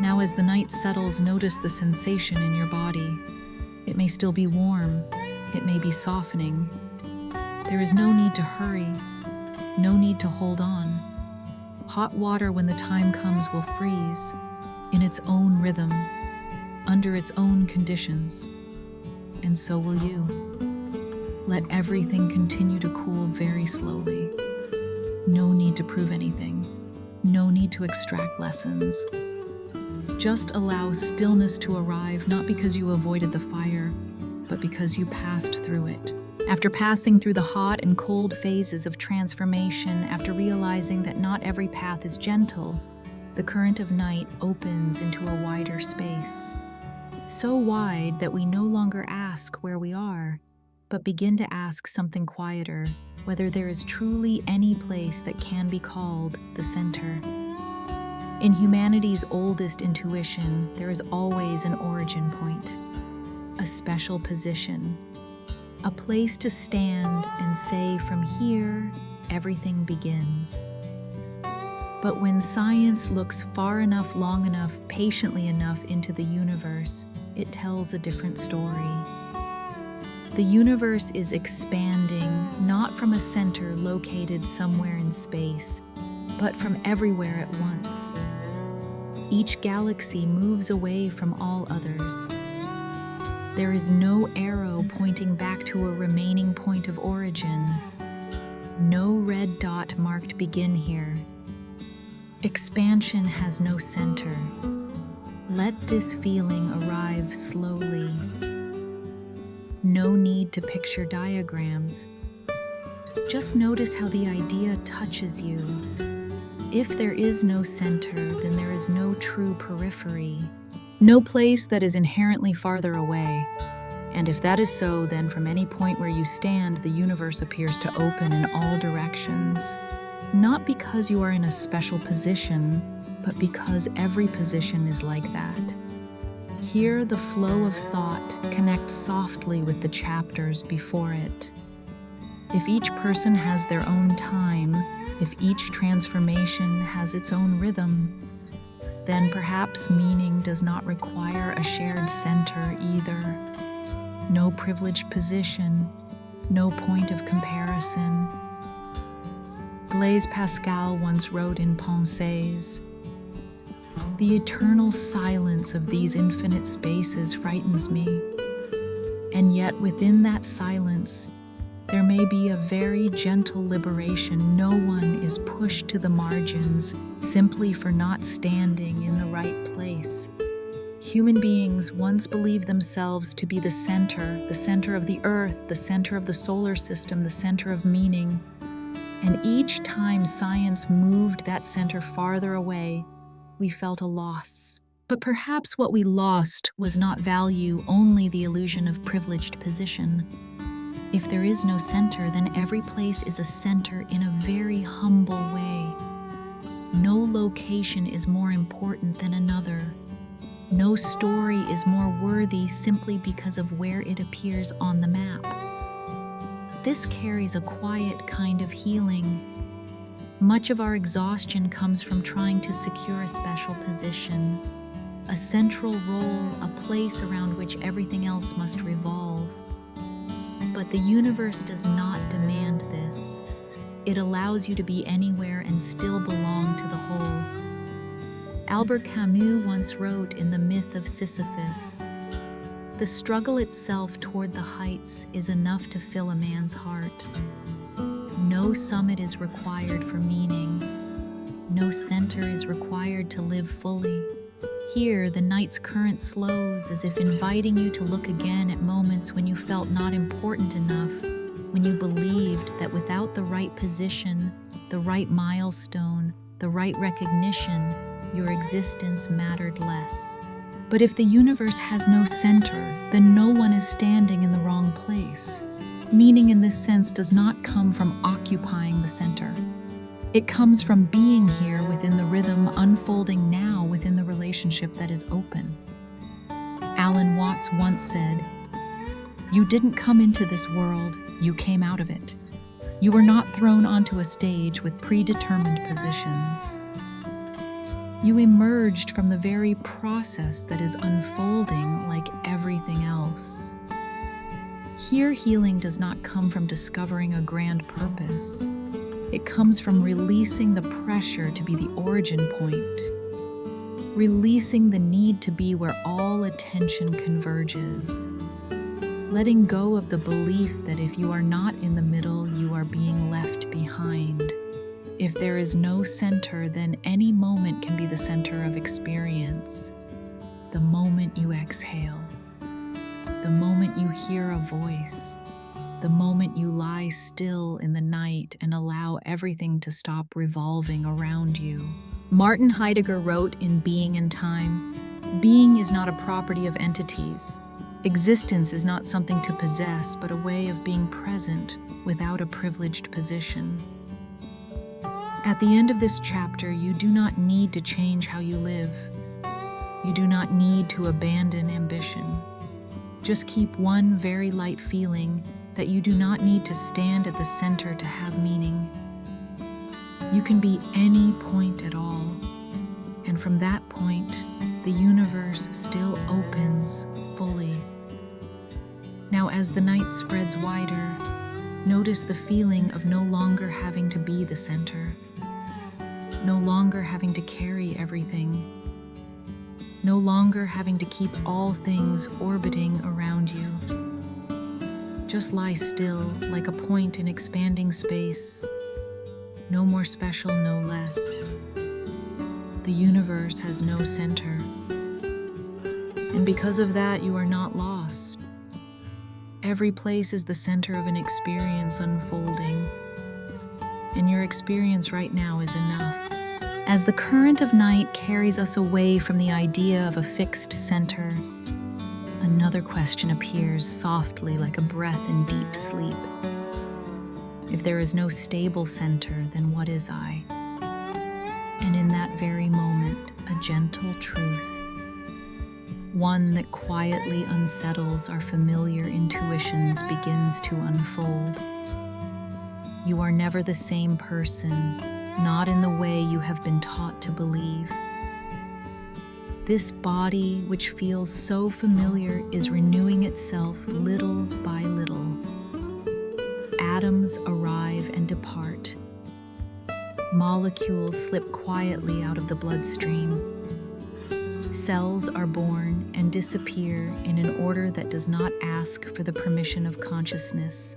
Now, as the night settles, notice the sensation in your body. It may still be warm. It may be softening. There is no need to hurry. No need to hold on. Hot water, when the time comes, will freeze in its own rhythm, under its own conditions. And so will you. Let everything continue to cool very slowly. No need to prove anything. No need to extract lessons. Just allow stillness to arrive, not because you avoided the fire, but because you passed through it. After passing through the hot and cold phases of transformation, after realizing that not every path is gentle, the current of night opens into a wider space. So wide that we no longer ask where we are, but begin to ask something quieter, whether there is truly any place that can be called the center. In humanity's oldest intuition, there is always an origin point, a special position, a place to stand and say, from here, everything begins. But when science looks far enough, long enough, patiently enough into the universe, it tells a different story. The universe is expanding, not from a center located somewhere in space, but from everywhere at once. Each galaxy moves away from all others. There is no arrow pointing back to a remaining point of origin. No red dot marked begin here. Expansion has no center. Let this feeling arrive slowly. No need to picture diagrams. Just notice how the idea touches you. If there is no center, then there is no true periphery. No place that is inherently farther away. And if that is so, then from any point where you stand, the universe appears to open in all directions. Not because you are in a special position, but because every position is like that. Here, the flow of thought connects softly with the chapters before it. If each person has their own time, if each transformation has its own rhythm, then perhaps meaning does not require a shared center either. No privileged position, no point of comparison. Blaise Pascal once wrote in Pensées, "The eternal silence of these infinite spaces frightens me, and yet within that silence, there may be a very gentle liberation. No one is pushed to the margins simply for not standing in the right place." Human beings once believed themselves to be the center of the earth, the center of the solar system, the center of meaning. And each time science moved that center farther away, we felt a loss. But perhaps what we lost was not value, only the illusion of privileged position. If there is no center, then every place is a center in a very humble way. No location is more important than another. No story is more worthy simply because of where it appears on the map. This carries a quiet kind of healing. Much of our exhaustion comes from trying to secure a special position, a central role, a place around which everything else must revolve. But the universe does not demand this. It allows you to be anywhere and still belong to the whole. Albert Camus once wrote in The Myth of Sisyphus, "The struggle itself toward the heights is enough to fill a man's heart. No summit is required for meaning. No center is required to live fully." Here, the night's current slows as if inviting you to look again at moments when you felt not important enough, when you believed that without the right position, the right milestone, the right recognition, your existence mattered less. But if the universe has no center, then no one is standing in the wrong place. Meaning in this sense does not come from occupying the center. It comes from being here within the rhythm, unfolding now within the relationship that is open. Alan Watts once said, "You didn't come into this world, you came out of it. You were not thrown onto a stage with predetermined positions. You emerged from the very process that is unfolding like everything else." Here, healing does not come from discovering a grand purpose. It comes from releasing the pressure to be the origin point, releasing the need to be where all attention converges, letting go of the belief that if you are not in the middle, you are being left behind. If there is no center, then any moment can be the center of experience. The moment you exhale, the moment you hear a voice, the moment you lie still in the night and allow everything to stop revolving around you. Martin Heidegger wrote in Being and Time, "Being is not a property of entities. Existence is not something to possess, but a way of being present without a privileged position." At the end of this chapter, you do not need to change how you live. You do not need to abandon ambition. Just keep one very light feeling that you do not need to stand at the center to have meaning. You can be any point at all, and from that point, the universe still opens fully. Now, as the night spreads wider, notice the feeling of no longer having to be the center, no longer having to carry everything, no longer having to keep all things orbiting around you. Just lie still, like a point in expanding space. No more special, no less. The universe has no center. And because of that, you are not lost. Every place is the center of an experience unfolding. And your experience right now is enough. As the current of night carries us away from the idea of a fixed center, another question appears softly like a breath in deep sleep. If there is no stable center, then what is I? And in that very moment, a gentle truth, one that quietly unsettles our familiar intuitions, begins to unfold. You are never the same person, not in the way you have been taught to believe. This body, which feels so familiar, is renewing itself little by little. Atoms arrive and depart. Molecules slip quietly out of the bloodstream. Cells are born and disappear in an order that does not ask for the permission of consciousness.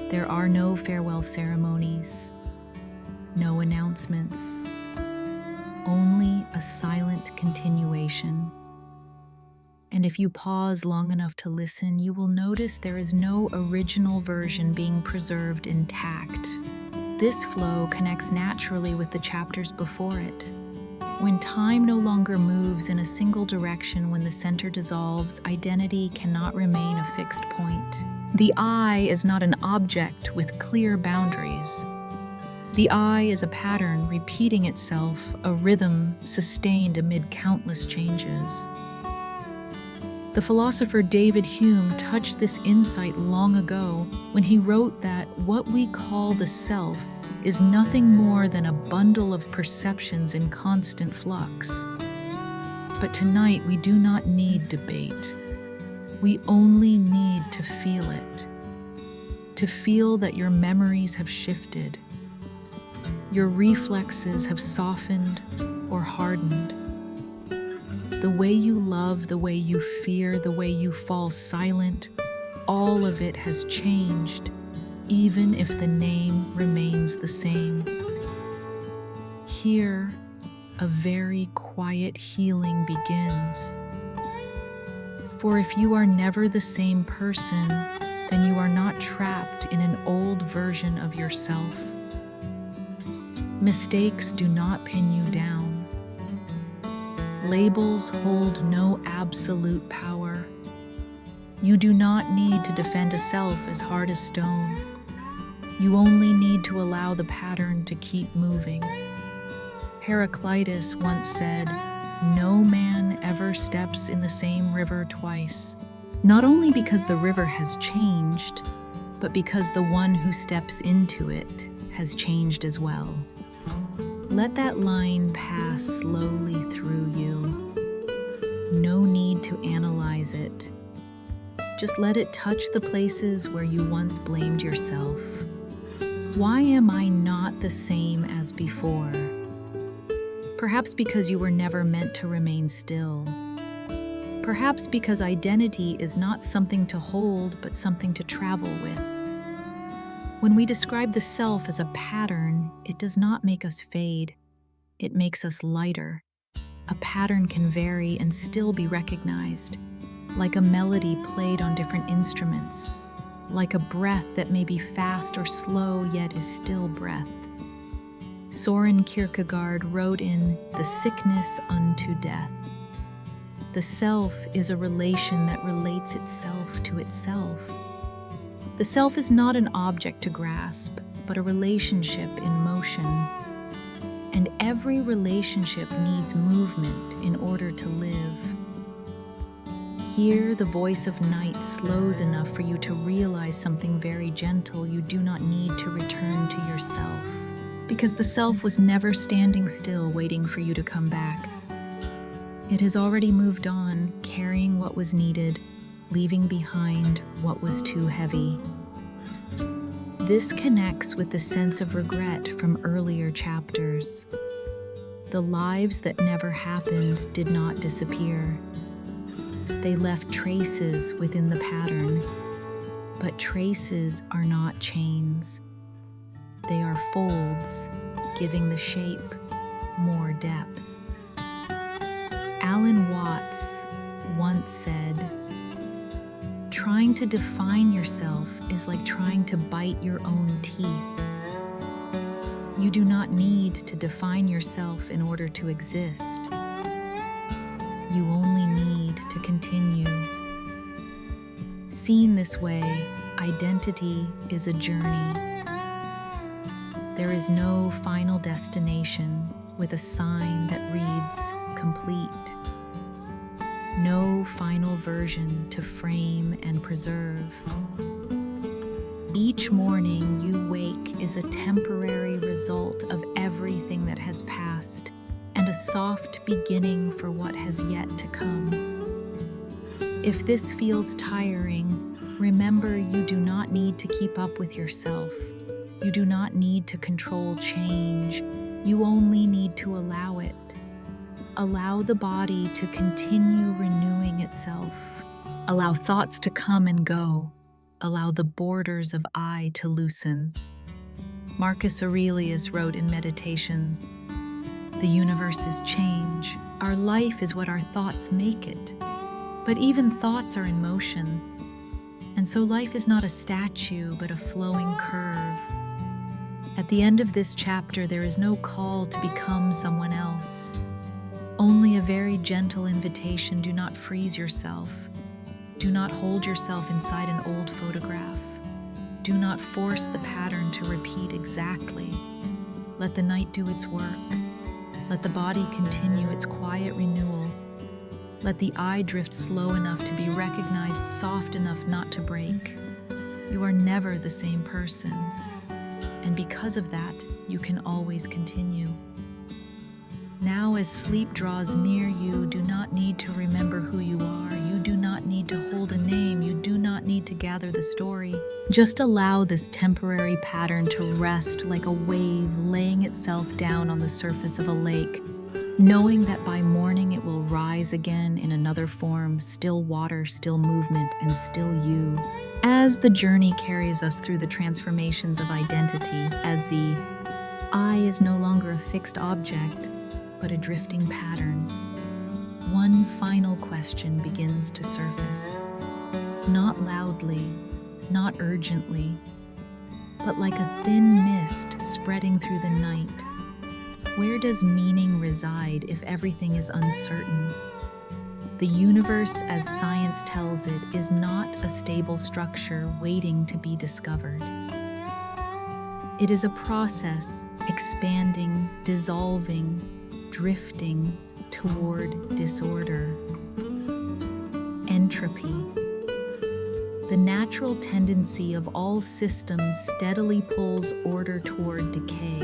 There are no farewell ceremonies, no announcements, only a silent continuation. And if you pause long enough to listen, you will notice there is no original version being preserved intact. This flow connects naturally with the chapters before it. When time no longer moves in a single direction, when the center dissolves, identity cannot remain a fixed point. The I is not an object with clear boundaries. The I is a pattern repeating itself, a rhythm sustained amid countless changes. The philosopher David Hume touched this insight long ago when he wrote that what we call the self is nothing more than a bundle of perceptions in constant flux. But tonight we do not need debate. We only need to feel it. To feel that your memories have shifted, your reflexes have softened or hardened. The way you love, the way you fear, the way you fall silent, all of it has changed, even if the name remains the same. Here, a very quiet healing begins. For if you are never the same person, then you are not trapped in an old version of yourself. Mistakes do not pin you down. Labels hold no absolute power. You do not need to defend a self as hard as stone. You only need to allow the pattern to keep moving. Heraclitus once said, "No man ever steps in the same river twice," not only because the river has changed, but because the one who steps into it has changed as well. Let that line pass slowly through you. No need to analyze it. Just let it touch the places where you once blamed yourself. Why am I not the same as before? Perhaps because you were never meant to remain still. Perhaps because identity is not something to hold, but something to travel with. When we describe the self as a pattern, it does not make us fade. It makes us lighter. A pattern can vary and still be recognized, like a melody played on different instruments, like a breath that may be fast or slow, yet is still breath. Soren Kierkegaard wrote in The Sickness Unto Death, "The self is a relation that relates itself to itself." The self is not an object to grasp, but a relationship in motion. And every relationship needs movement in order to live. Here, the voice of night slows enough for you to realize something very gentle. You do not need to return to yourself, because the self was never standing still waiting for you to come back. It has already moved on, carrying what was needed, leaving behind what was too heavy. This connects with the sense of regret from earlier chapters. The lives that never happened did not disappear. They left traces within the pattern, but traces are not chains. They are folds, giving the shape more depth. Alan Watts once said, "Trying to define yourself is like trying to bite your own teeth." You do not need to define yourself in order to exist. You only need to continue. Seen this way, identity is a journey. There is no final destination with a sign that reads complete. No final version to frame and preserve. Each morning you wake is a temporary result of everything that has passed, and a soft beginning for what has yet to come. If this feels tiring, remember you do not need to keep up with yourself. You do not need to control change. You only need to allow it. Allow the body to continue renewing itself. Allow thoughts to come and go. Allow the borders of I to loosen. Marcus Aurelius wrote in Meditations, "The universe is change. Our life is what our thoughts make it. But even thoughts are in motion. And so life is not a statue, but a flowing curve." At the end of this chapter, there is no call to become someone else. Only a very gentle invitation: do not freeze yourself. Do not hold yourself inside an old photograph. Do not force the pattern to repeat exactly. Let the night do its work. Let the body continue its quiet renewal. Let the eye drift slow enough to be recognized, soft enough not to break. You are never the same person, and because of that, you can always continue. Now, as sleep draws near, you do not need to remember who you are. You do not need to hold a name. You do not need to gather the story. Just allow this temporary pattern to rest like a wave laying itself down on the surface of a lake, knowing that by morning it will rise again in another form: still water, still movement, and still you. As the journey carries us through the transformations of identity, as the I is no longer a fixed object, but a drifting pattern, one final question begins to surface. Not loudly, not urgently, but like a thin mist spreading through the night. Where does meaning reside if everything is uncertain? The universe, as science tells it, is not a stable structure waiting to be discovered. It is a process, expanding, dissolving, drifting toward disorder. Entropy. The natural tendency of all systems steadily pulls order toward decay.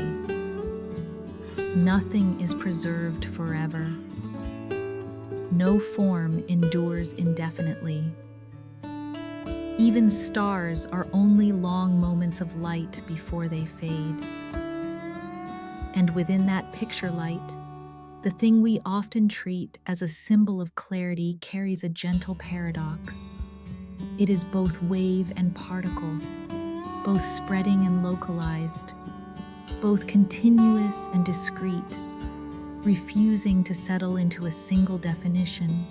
Nothing is preserved forever. No form endures indefinitely. Even stars are only long moments of light before they fade. And within that picture light, the thing we often treat as a symbol of clarity carries a gentle paradox. It is both wave and particle, both spreading and localized, both continuous and discrete, refusing to settle into a single definition.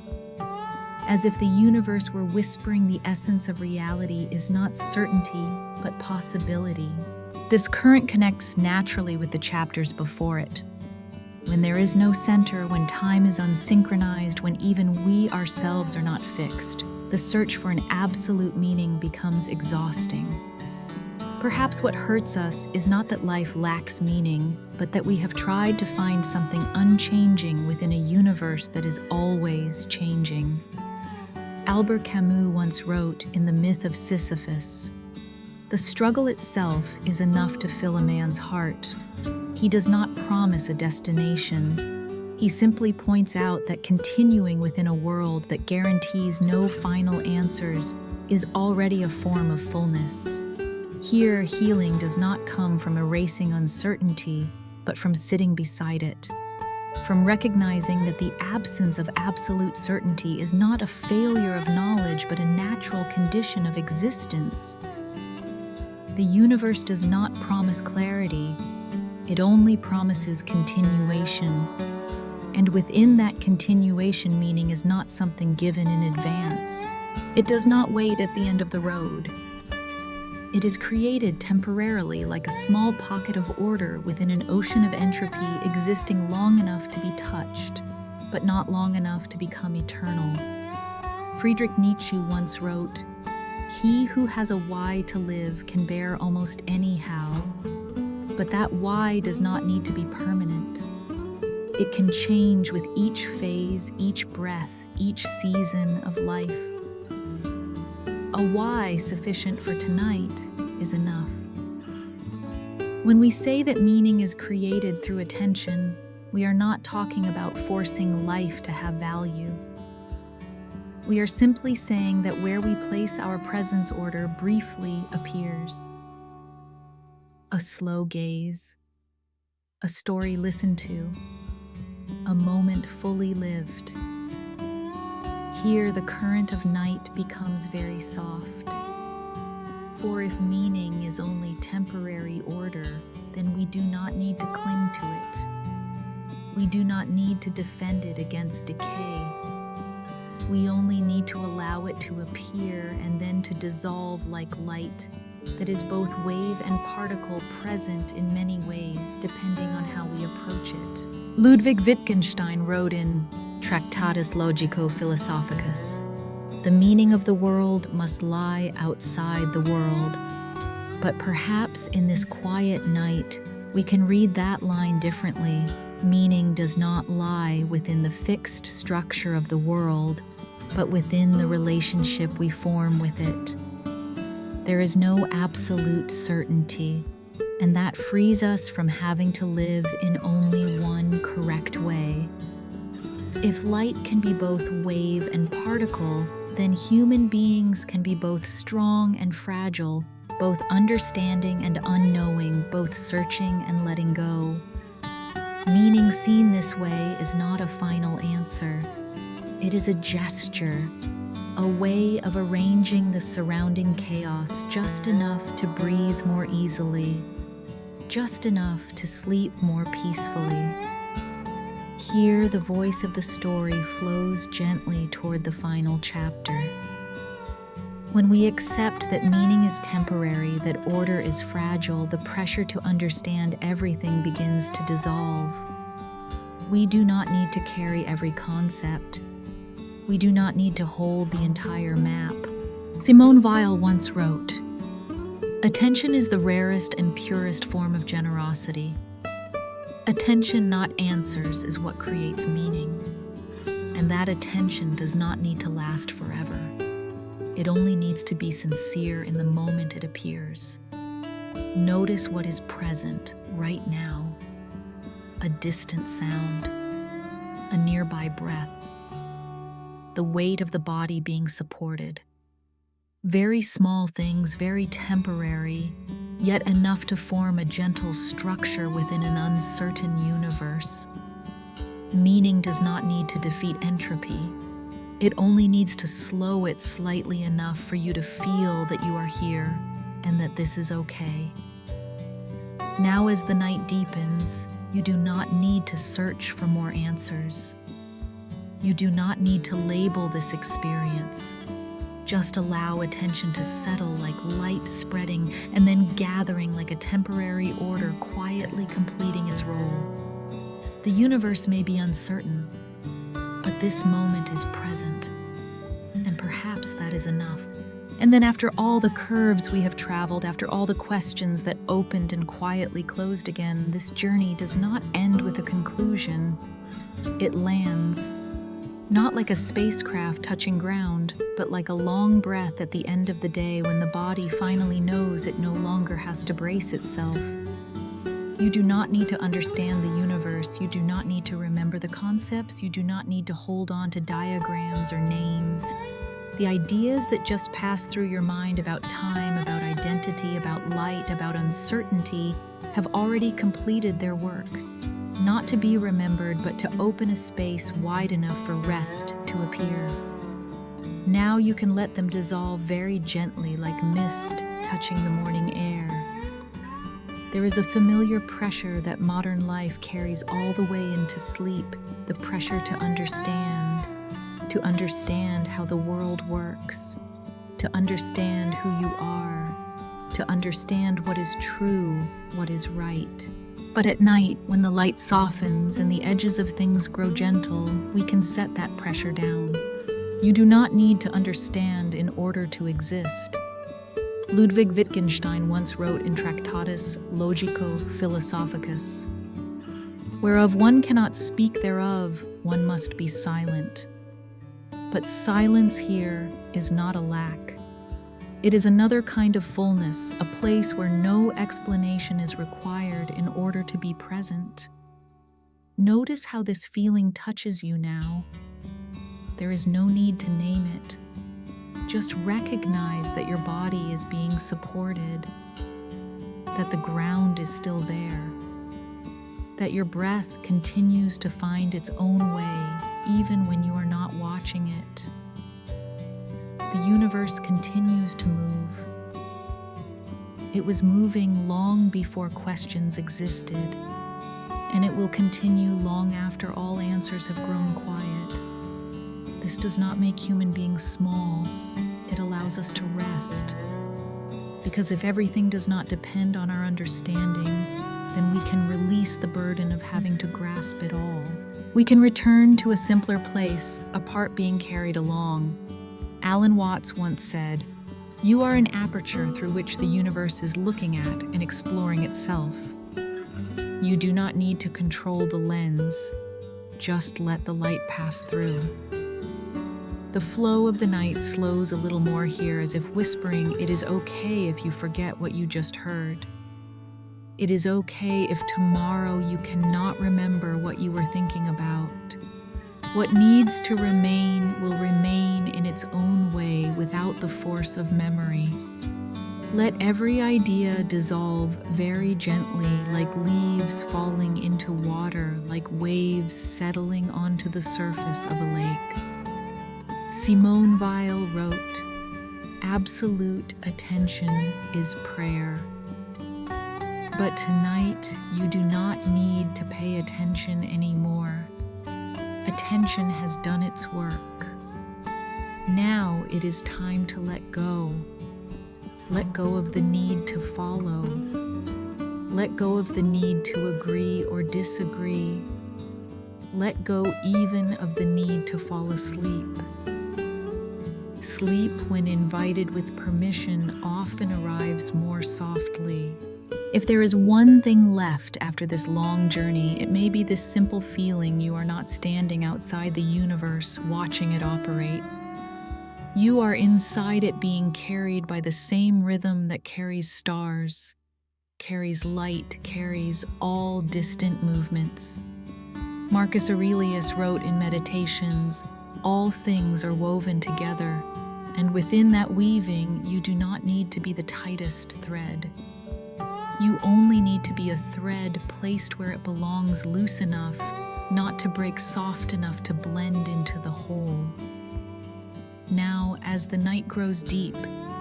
As if the universe were whispering, the essence of reality is not certainty, but possibility. This current connects naturally with the chapters before it. When there is no center, when time is unsynchronized, when even we ourselves are not fixed, the search for an absolute meaning becomes exhausting. Perhaps what hurts us is not that life lacks meaning, but that we have tried to find something unchanging within a universe that is always changing. Albert Camus once wrote in The Myth of Sisyphus, "The struggle itself is enough to fill a man's heart. He does not promise a destination. He simply points out that continuing within a world that guarantees no final answers is already a form of fullness." Here, healing does not come from erasing uncertainty, but from sitting beside it, from recognizing that the absence of absolute certainty is not a failure of knowledge, but a natural condition of existence. The universe does not promise clarity. It only promises continuation. And within that continuation, meaning is not something given in advance. It does not wait at the end of the road. It is created temporarily, like a small pocket of order within an ocean of entropy, existing long enough to be touched, but not long enough to become eternal. Friedrich Nietzsche once wrote, "He who has a why to live can bear almost any how, but that why does not need to be permanent. It can change with each phase, each breath, each season of life. A why sufficient for tonight is enough." When we say that meaning is created through attention, we are not talking about forcing life to have value. We are simply saying that where we place our presence, order briefly appears. A slow gaze, a story listened to, a moment fully lived. Here the current of night becomes very soft. For if meaning is only temporary order, then we do not need to cling to it. We do not need to defend it against decay. We only need to allow it to appear and then to dissolve like light that is both wave and particle, present in many ways depending on how we approach it. Ludwig Wittgenstein wrote in Tractatus Logico-Philosophicus, "The meaning of the world must lie outside the world." But perhaps in this quiet night, we can read that line differently. Meaning does not lie within the fixed structure of the world, but within the relationship we form with it. There is no absolute certainty, and that frees us from having to live in only one correct way. If light can be both wave and particle, then human beings can be both strong and fragile, both understanding and unknowing, both searching and letting go. Meaning seen this way is not a final answer. It is a gesture, a way of arranging the surrounding chaos just enough to breathe more easily, just enough to sleep more peacefully. Here, the voice of the story flows gently toward the final chapter. When we accept that meaning is temporary, that order is fragile, the pressure to understand everything begins to dissolve. We do not need to carry every concept. We do not need to hold the entire map. Simone Weil once wrote, "Attention is the rarest and purest form of generosity. Attention, not answers, is what creates meaning. And that attention does not need to last forever. It only needs to be sincere in the moment it appears. Notice what is present right now. A distant sound, a nearby breath, the weight of the body being supported. Very small things, very temporary, yet enough to form a gentle structure within an uncertain universe. Meaning does not need to defeat entropy. It only needs to slow it slightly enough for you to feel that you are here and that this is okay. Now, as the night deepens, you do not need to search for more answers. You do not need to label this experience. Just allow attention to settle like light spreading and then gathering like a temporary order quietly completing its role. The universe may be uncertain, but this moment is present, and perhaps that is enough. And then after all the curves we have traveled, after all the questions that opened and quietly closed again, this journey does not end with a conclusion. It lands, not like a spacecraft touching ground, but like a long breath at the end of the day when the body finally knows it no longer has to brace itself. You do not need to understand the universe. You do not need to remember the concepts. You do not need to hold on to diagrams or names. The ideas that just pass through your mind about time, about identity, about light, about uncertainty have already completed their work. Not to be remembered, but to open a space wide enough for rest to appear. Now you can let them dissolve very gently like mist touching the morning air. There is a familiar pressure that modern life carries all the way into sleep, the pressure to understand how the world works, to understand who you are, to understand what is true, what is right. But at night, when the light softens and the edges of things grow gentle, we can set that pressure down. You do not need to understand in order to exist. Ludwig Wittgenstein once wrote in Tractatus Logico-Philosophicus, "Whereof one cannot speak thereof, one must be silent." But silence here is not a lack. It is another kind of fullness, a place where no explanation is required in order to be present. Notice how this feeling touches you now. There is no need to name it. Just recognize that your body is being supported, that the ground is still there, that your breath continues to find its own way even when you are not watching it. The universe continues to move. It was moving long before questions existed, and it will continue long after all answers have grown quiet. This does not make human beings small. It allows us to rest. Because if everything does not depend on our understanding, then we can release the burden of having to grasp it all. We can return to a simpler place, a part being carried along. Alan Watts once said, "You are an aperture through which the universe is looking at and exploring itself. You do not need to control the lens, just let the light pass through." The flow of the night slows a little more here, as if whispering, it is okay if you forget what you just heard. It is okay if tomorrow you cannot remember what you were thinking about. What needs to remain will remain in its own way without the force of memory. Let every idea dissolve very gently, like leaves falling into water, like waves settling onto the surface of a lake. Simone Weil wrote, "Absolute attention is prayer." But tonight, you do not need to pay attention anymore. Attention has done its work. Now it is time to let go. Let go of the need to follow. Let go of the need to agree or disagree. Let go even of the need to fall asleep. Sleep, when invited with permission, often arrives more softly. If there is one thing left after this long journey, it may be this simple feeling you are not standing outside the universe watching it operate. You are inside it, being carried by the same rhythm that carries stars, carries light, carries all distant movements. Marcus Aurelius wrote in Meditations, "All things are woven together, and within that weaving you do not need to be the tightest thread. You only need to be a thread placed where it belongs, loose enough not to break, soft enough to blend into the whole." Now, as the night grows deep,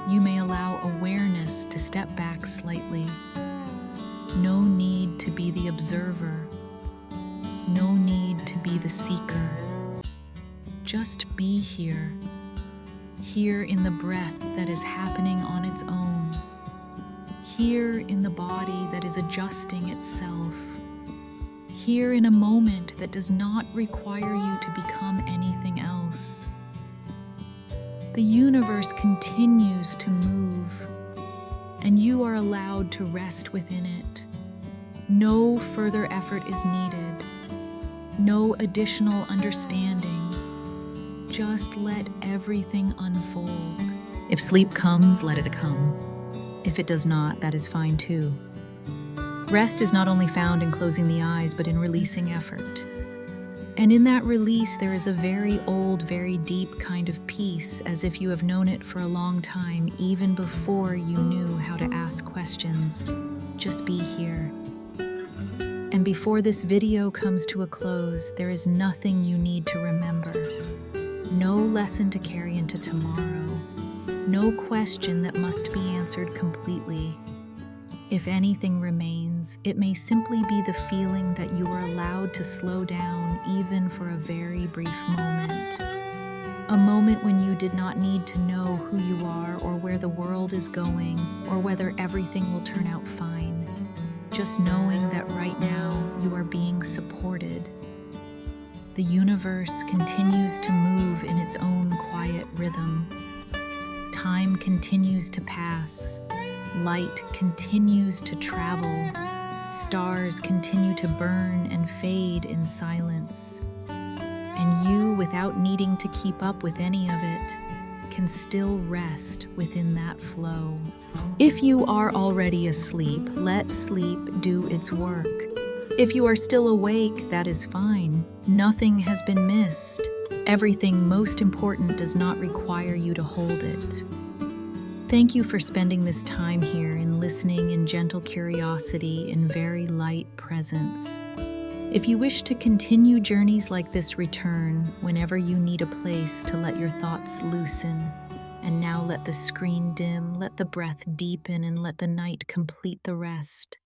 you may allow awareness to step back slightly. No need to be the observer. No need to be the seeker. Just be here. Here in the breath that is happening on its own. Here in the body that is adjusting itself. Here in a moment that does not require you to become anything else. The universe continues to move, and you are allowed to rest within it. No further effort is needed. No additional understanding. Just let everything unfold. If sleep comes, let it come. If it does not, that is fine too. Rest is not only found in closing the eyes, but in releasing effort. And in that release, there is a very old, very deep kind of peace, as if you have known it for a long time, even before you knew how to ask questions. Just be here. And before this video comes to a close, there is nothing you need to remember. No lesson to carry into tomorrow. No question that must be answered completely. If anything remains, it may simply be the feeling that you are allowed to slow down, even for a very brief moment. A moment when you did not need to know who you are or where the world is going or whether everything will turn out fine. Just knowing that right now you are being supported. The universe continues to move in its own quiet rhythm. Time continues to pass. Light continues to travel. Stars continue to burn and fade in silence. And you, without needing to keep up with any of it, can still rest within that flow. If you are already asleep, let sleep do its work. If you are still awake, that is fine. Nothing has been missed. Everything most important does not require you to hold it. Thank you for spending this time here in listening in gentle curiosity and very light presence. If you wish to continue journeys like this, return whenever you need a place to let your thoughts loosen. And now let the screen dim, let the breath deepen, and let the night complete the rest.